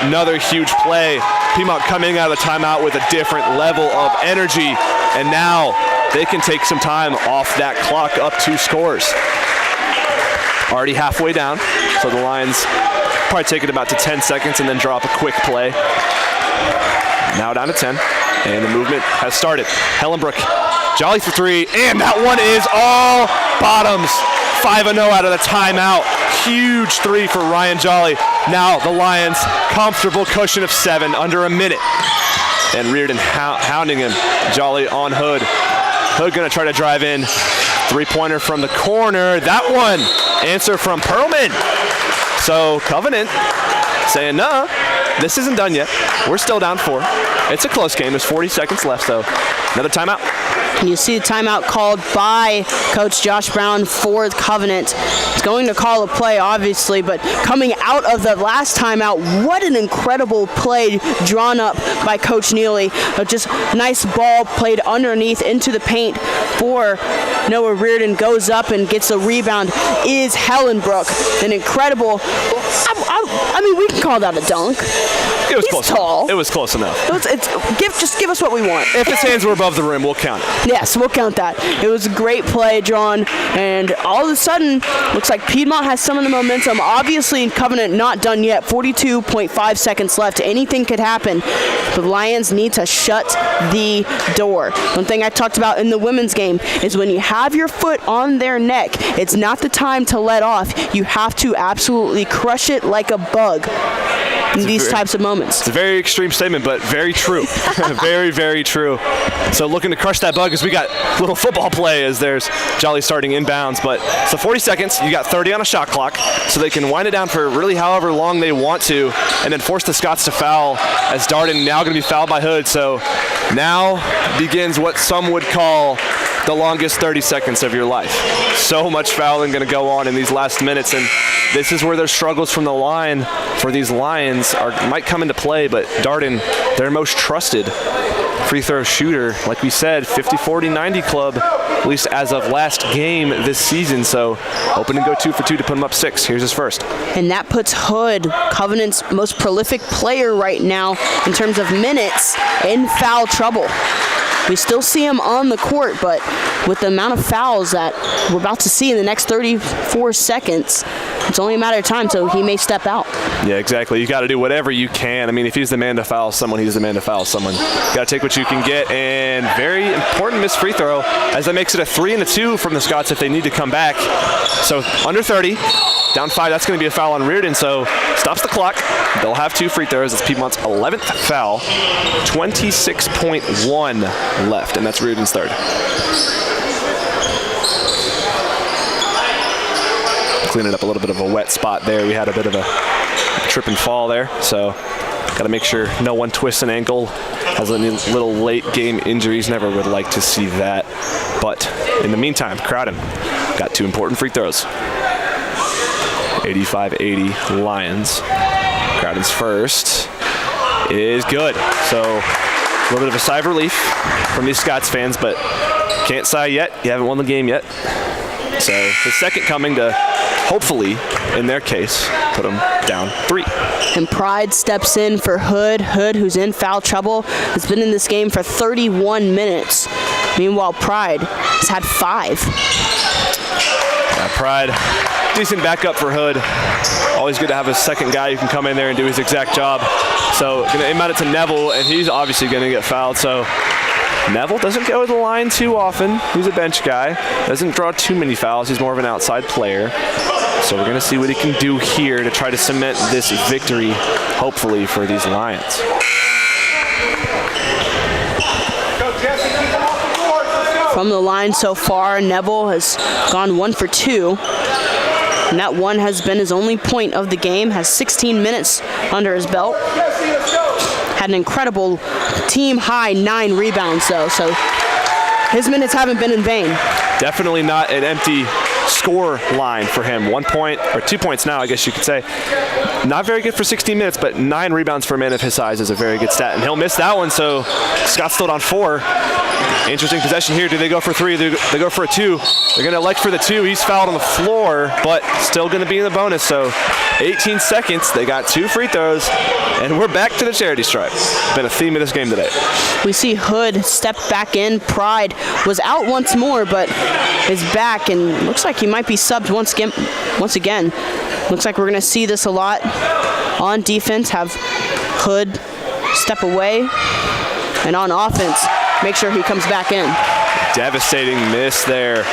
Another huge play. Piedmont coming out of the timeout with a different level of energy, and now they can take some time off that clock, up 2 scores. Already halfway down, so the Lions probably take it about to 10 seconds and then drop a quick play. Now down to 10, and the movement has started. Hellenbrook, Jolly for 3, and that one is all bottoms. 5-0 out of the timeout. Huge 3 for Ryan Jolly. Now the Lions, comfortable cushion of 7, under a minute. And Reardon hounding him. Jolly on Hood. Hood going to try to drive in. 3-pointer from the corner. That one, answer from Perlman. So Covenant saying, nah, this isn't done yet. We're still down 4. It's a close game. There's 40 seconds left, so another timeout. And you see the timeout called by Coach Josh Brown for Covenant. He's going to call a play, obviously, but coming out of the last timeout, what an incredible play drawn up by Coach Neely. Just nice ball played underneath into the paint for Noah Reardon. Goes up and gets a rebound. Is Hellenbrook. An incredible, I mean, we can call that a dunk. It was He's close tall. It was close enough. Just give us what we want. If his hands were above the rim, we'll count it. Yes, we'll count that. It was a great play drawn, and all of a sudden, looks like Piedmont has some of the momentum. Obviously, Covenant not done yet. 42.5 seconds left. Anything could happen. The Lions need to shut the door. One thing I talked about in the women's game is when you have your foot on their neck, it's not the time to let off. You have to absolutely crush it like a bug in these types of moments. It's a very extreme statement, but very true. Very, very true. So looking to crush that bug as we got little football play as there's Jolly starting inbounds. But so 40 seconds, you got 30 on a shot clock, so they can wind it down for really however long they want to, and then force the Scots to foul as Darden now going to be fouled by Hood. So now begins what some would call the longest 30 seconds of your life. So much fouling going to go on in these last minutes, and this is where their struggles from the line for these Lions might come into play. But Darden, their most trusted free throw shooter, like we said, 50, 40, 90 club, at least as of last game this season. So hoping to go 2 for 2 to put him up 6. Here's his first. And that puts Hood, Covenant's most prolific player right now in terms of minutes, in foul trouble. We still see him on the court, but with the amount of fouls that we're about to see in the next 34 seconds, it's only a matter of time, so he may step out. Yeah, exactly. You got to do whatever you can. I mean, if he's the man to foul someone, he's the man to foul someone. Got to take what you can get, and very important missed free throw as that makes it a 3 and a 2 from the Scots if they need to come back. So under 30, down 5, that's going to be a foul on Reardon, so stops the clock. They'll have 2 free throws. It's Piedmont's 11th foul. 26.1 left, and that's Reardon's third. Cleaning up a little bit of a wet spot there. We had a bit of a trip and fall there, so got to make sure no one twists an ankle, has any little late game injuries. Never would like to see that. But in the meantime, Crowden got 2 important free throws. 85-80 Lions. Crowden's first is good. So a little bit of a sigh of relief from these Scots fans, but can't sigh yet. You haven't won the game yet. So his second coming to hopefully, in their case, put them down 3. And Pride steps in for Hood. Hood, who's in foul trouble, has been in this game for 31 minutes. Meanwhile, Pride has had 5. Yeah, Pride, decent backup for Hood. Always good to have a second guy who can come in there and do his exact job. So going to inbound it to Neville, and he's obviously going to get fouled. So Neville doesn't go to the line too often. He's a bench guy. Doesn't draw too many fouls. He's more of an outside player. So we're going to see what he can do here to try to cement this victory, hopefully, for these Lions. From the line so far, Neville has gone 1 for 2. And that one has been his only point of the game, has 16 minutes under his belt. Had an incredible team-high 9 rebounds, though, so his minutes haven't been in vain. Definitely not an empty score line for him. 1 point, or 2 points now, I guess you could say. Not very good for 16 minutes, but 9 rebounds for a man of his size is a very good stat. And he'll miss that one, so Scott's still on 4. Interesting possession here. Do they go for 3? They go for a 2. They're going to elect for the 2. He's fouled on the floor, but still going to be in the bonus. So 18 seconds. They got 2 free throws, and we're back to the charity stripe. Been a theme of this game today. We see Hood step back in. Pride was out once more, but is back, and looks like he might be subbed once again. Looks like we're going to see this a lot on defense. Have Hood step away, and on offense, make sure he comes back in. Devastating miss there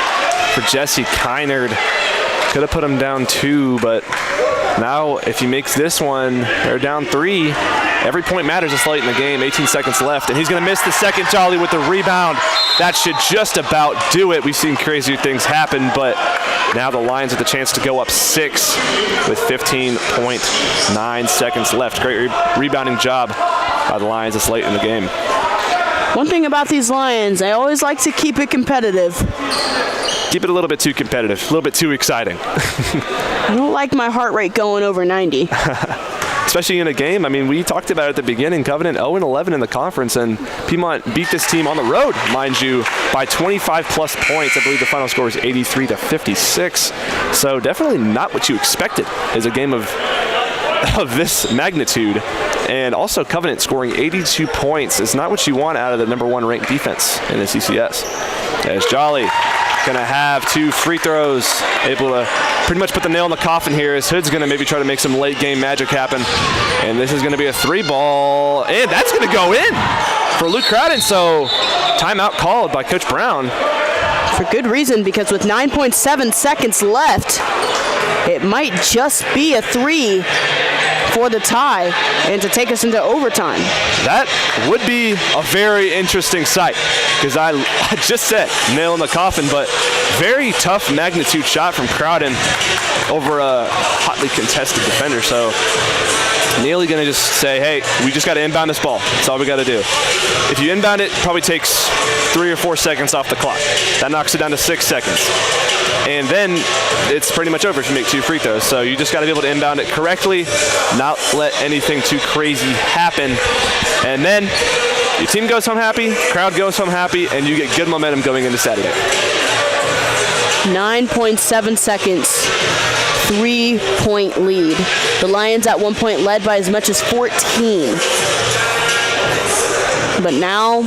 for Jesse Kynard. Could have put him down 2, but Now, if he makes this one, they're down 3. Every point matters this late in the game. 18 seconds left, and he's going to miss the second. Jolly with the rebound. That should just about do it. We've seen crazier things happen, but now the Lions have the chance to go up 6 with 15.9 seconds left. Great rebounding job by the Lions this late in the game. One thing about these Lions, I always like to keep it competitive. Keep it a little bit too competitive, a little bit too exciting. I don't like my heart rate going over 90. Especially in a game. I mean, we talked about it at the beginning. Covenant 0-11 in the conference, and Piedmont beat this team on the road, mind you, by 25-plus points. I believe the final score was 83-56. So definitely not what you expected as a game of this magnitude. And also Covenant scoring 82 points is not what you want out of the number 1 ranked defense in the CCS. As Jolly gonna have 2 free throws, able to pretty much put the nail in the coffin here, as Hood's gonna maybe try to make some late game magic happen. And this is gonna be a 3-ball, and that's gonna go in for Luke Crowden. So timeout called by Coach Brown. For good reason, because with 9.7 seconds left, it might just be a 3 for the tie and to take us into overtime. That would be a very interesting sight, because I just said nail in the coffin, but very tough magnitude shot from Crowden over a hotly contested defender. So Neely going to just say, hey, we just got to inbound this ball. That's all we got to do. If you inbound it, probably takes 3 or 4 seconds off the clock. That knocks it down to 6 seconds. And then it's pretty much over if you make 2 free throws. So you just got to be able to inbound it correctly, not let anything too crazy happen. And then your team goes home happy, crowd goes home happy, and you get good momentum going into Saturday. 9.7 seconds. 3-point lead. The Lions at one point led by as much as 14. But now,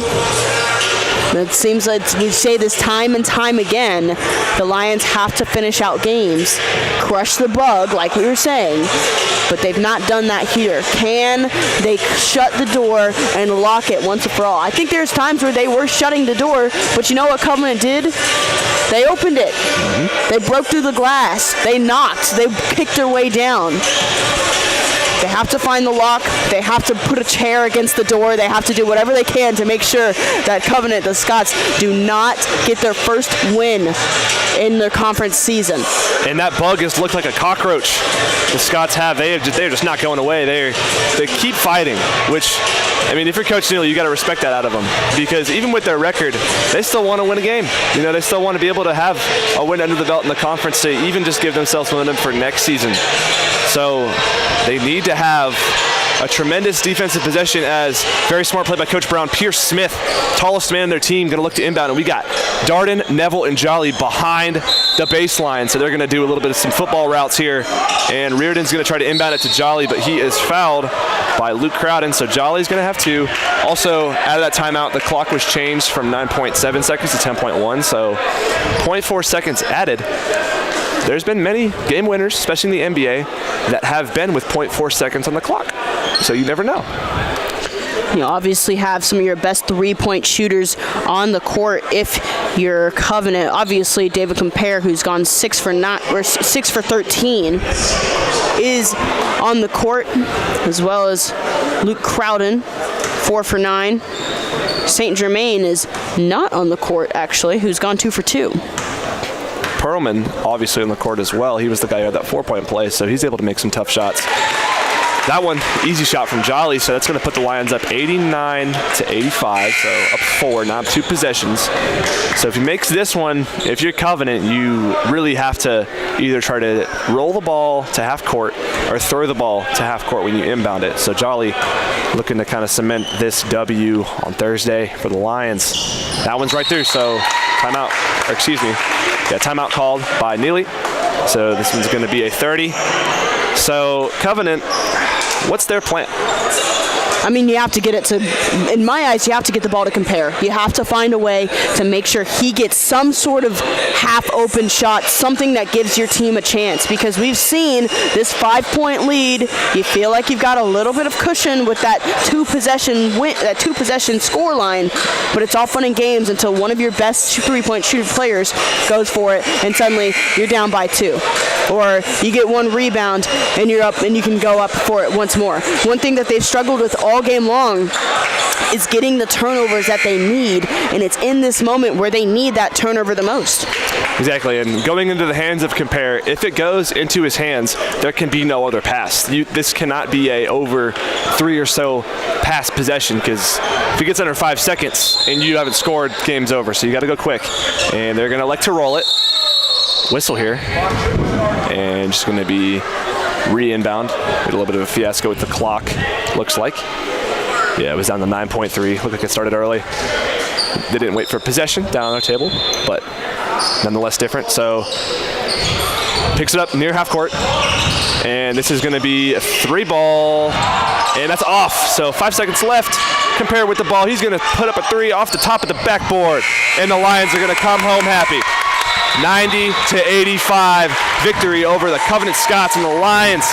it seems like we say this time and time again, the Lions have to finish out games, crush the bug like we were saying, but they've not done that here. Can they shut the door and lock it once and for all? I think there's times where they were shutting the door, but you know what Covenant did? They opened it. They broke through the glass. They knocked. They kicked their way down. They have to find the lock. They have to put a chair against the door. They have to do whatever they can to make sure that Covenant, the Scots, do not get their first win in their conference season. And that bug has looked like a cockroach the Scots have. They're just not going away. They keep fighting, which, I mean, if you're Coach Neal, you got to respect that out of them, because even with their record, they still want to win a game. You know, they still want to be able to have a win under the belt in the conference to even just give themselves momentum for next season. So they need to have a tremendous defensive possession, as very smart play by Coach Brown. Pierce Smith, tallest man in their team, going to look to inbound. And we got Darden, Neville, and Jolly behind the baseline. So they're going to do a little bit of some football routes here. And Reardon's going to try to inbound it to Jolly, but he is fouled by Luke Crowden. So Jolly's going to have 2. Also, out of that timeout, the clock was changed from 9.7 seconds to 10.1. So 0.4 seconds added. There's been many game winners, especially in the NBA, that have been with 0.4 seconds on the clock. So you never know. You obviously have some of your best 3-point shooters on the court if you're Covenant. Obviously, David Compare, who's gone 6 for 13, is on the court, as well as Luke Crowden, 4 for 9. St. Germain is not on the court, actually, who's gone 2 for 2. Perlman, obviously on the court as well. He was the guy who had that 4-point play, so he's able to make some tough shots. That one, easy shot from Jolly, so that's going to put the Lions up 89-85, so up 4, now 2 possessions. So if he makes this one, if you're Covenant, you really have to either try to roll the ball to half court or throw the ball to half court when you inbound it. So Jolly looking to kind of cement this W on Thursday for the Lions. That one's right through, so timeout called by Neely. So this one's going to be a 30. So Covenant, what's their plan? I mean, you have to get it to, in my eyes, you have to get the ball to Compare. You have to find a way to make sure he gets some sort of half-open shot, something that gives your team a chance, because we've seen this 5-point lead. You feel like you've got a little bit of cushion with that two-possession score line, but it's all fun and games until one of your best three-point shooter players goes for it, and suddenly you're down by 2. Or you get one rebound and you're up and you can go up for it once more. One thing that they've struggled with all game long is getting the turnovers that they need, and it's in this moment where they need that turnover the most. Exactly, and going into the hands of Compare, if it goes into his hands, there can be no other pass. This cannot be a over 3 or so pass possession, because if he gets under 5 seconds and you haven't scored, game's over. So you got to go quick, and they're going to elect to roll it. Whistle here, and just going to be re-inbound. A little bit of a fiasco with the clock, looks like. Yeah, it was down to 9.3. Looked like it started early. They didn't wait for possession down on their table, but nonetheless different. So picks it up near half court, and this is going to be a 3-ball, and that's off. So 5 seconds left. Compare with the ball. He's going to put up a 3 off the top of the backboard, and the Lions are going to come home happy. 90-85 victory over the Covenant Scots, and the Lions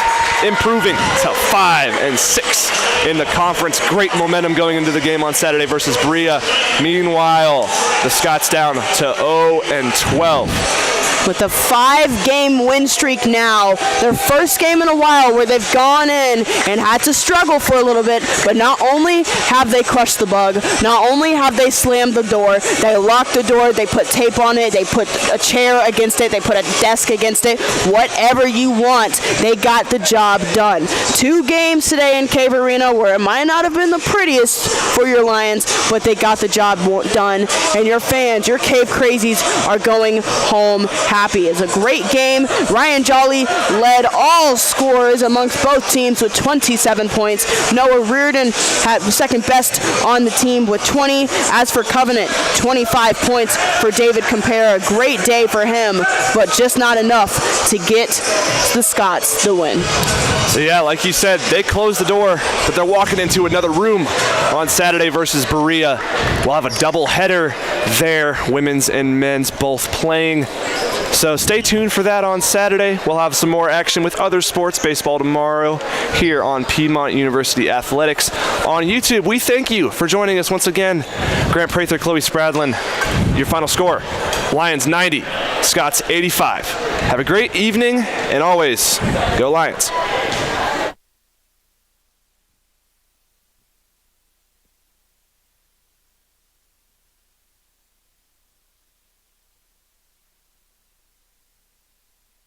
improving to 5-6 in the conference. Great momentum going into the game on Saturday versus Berea. Meanwhile, the Scots down to 0-12. With a 5-game win streak now, their first game in a while where they've gone in and had to struggle for a little bit, but not only have they crushed the bug, not only have they slammed the door, they locked the door, they put tape on it, they put a chair against it, they put a desk against it, whatever you want, they got the job done. 2 games today in Cave Arena where it might not have been the prettiest for your Lions, but they got the job done, and your fans, your Cave Crazies, are going home happy. It's a great game. Ryan Jolly led all scorers amongst both teams with 27 points. Noah Reardon had second best on the team with 20. As for Covenant, 25 points for David Compare. A great day for him, but just not enough to get the Scots the win. So yeah, like you said, they closed the door, but they're walking into another room on Saturday versus Berea. We'll have a double header there, women's and men's both playing. So stay tuned for that on Saturday. We'll have some more action with other sports, baseball tomorrow, here on Piedmont University Athletics. On YouTube, we thank you for joining us once again. Grant Prather, Chloe Spradlin, your final score, Lions 90, Scots 85. Have a great evening, and always, go Lions.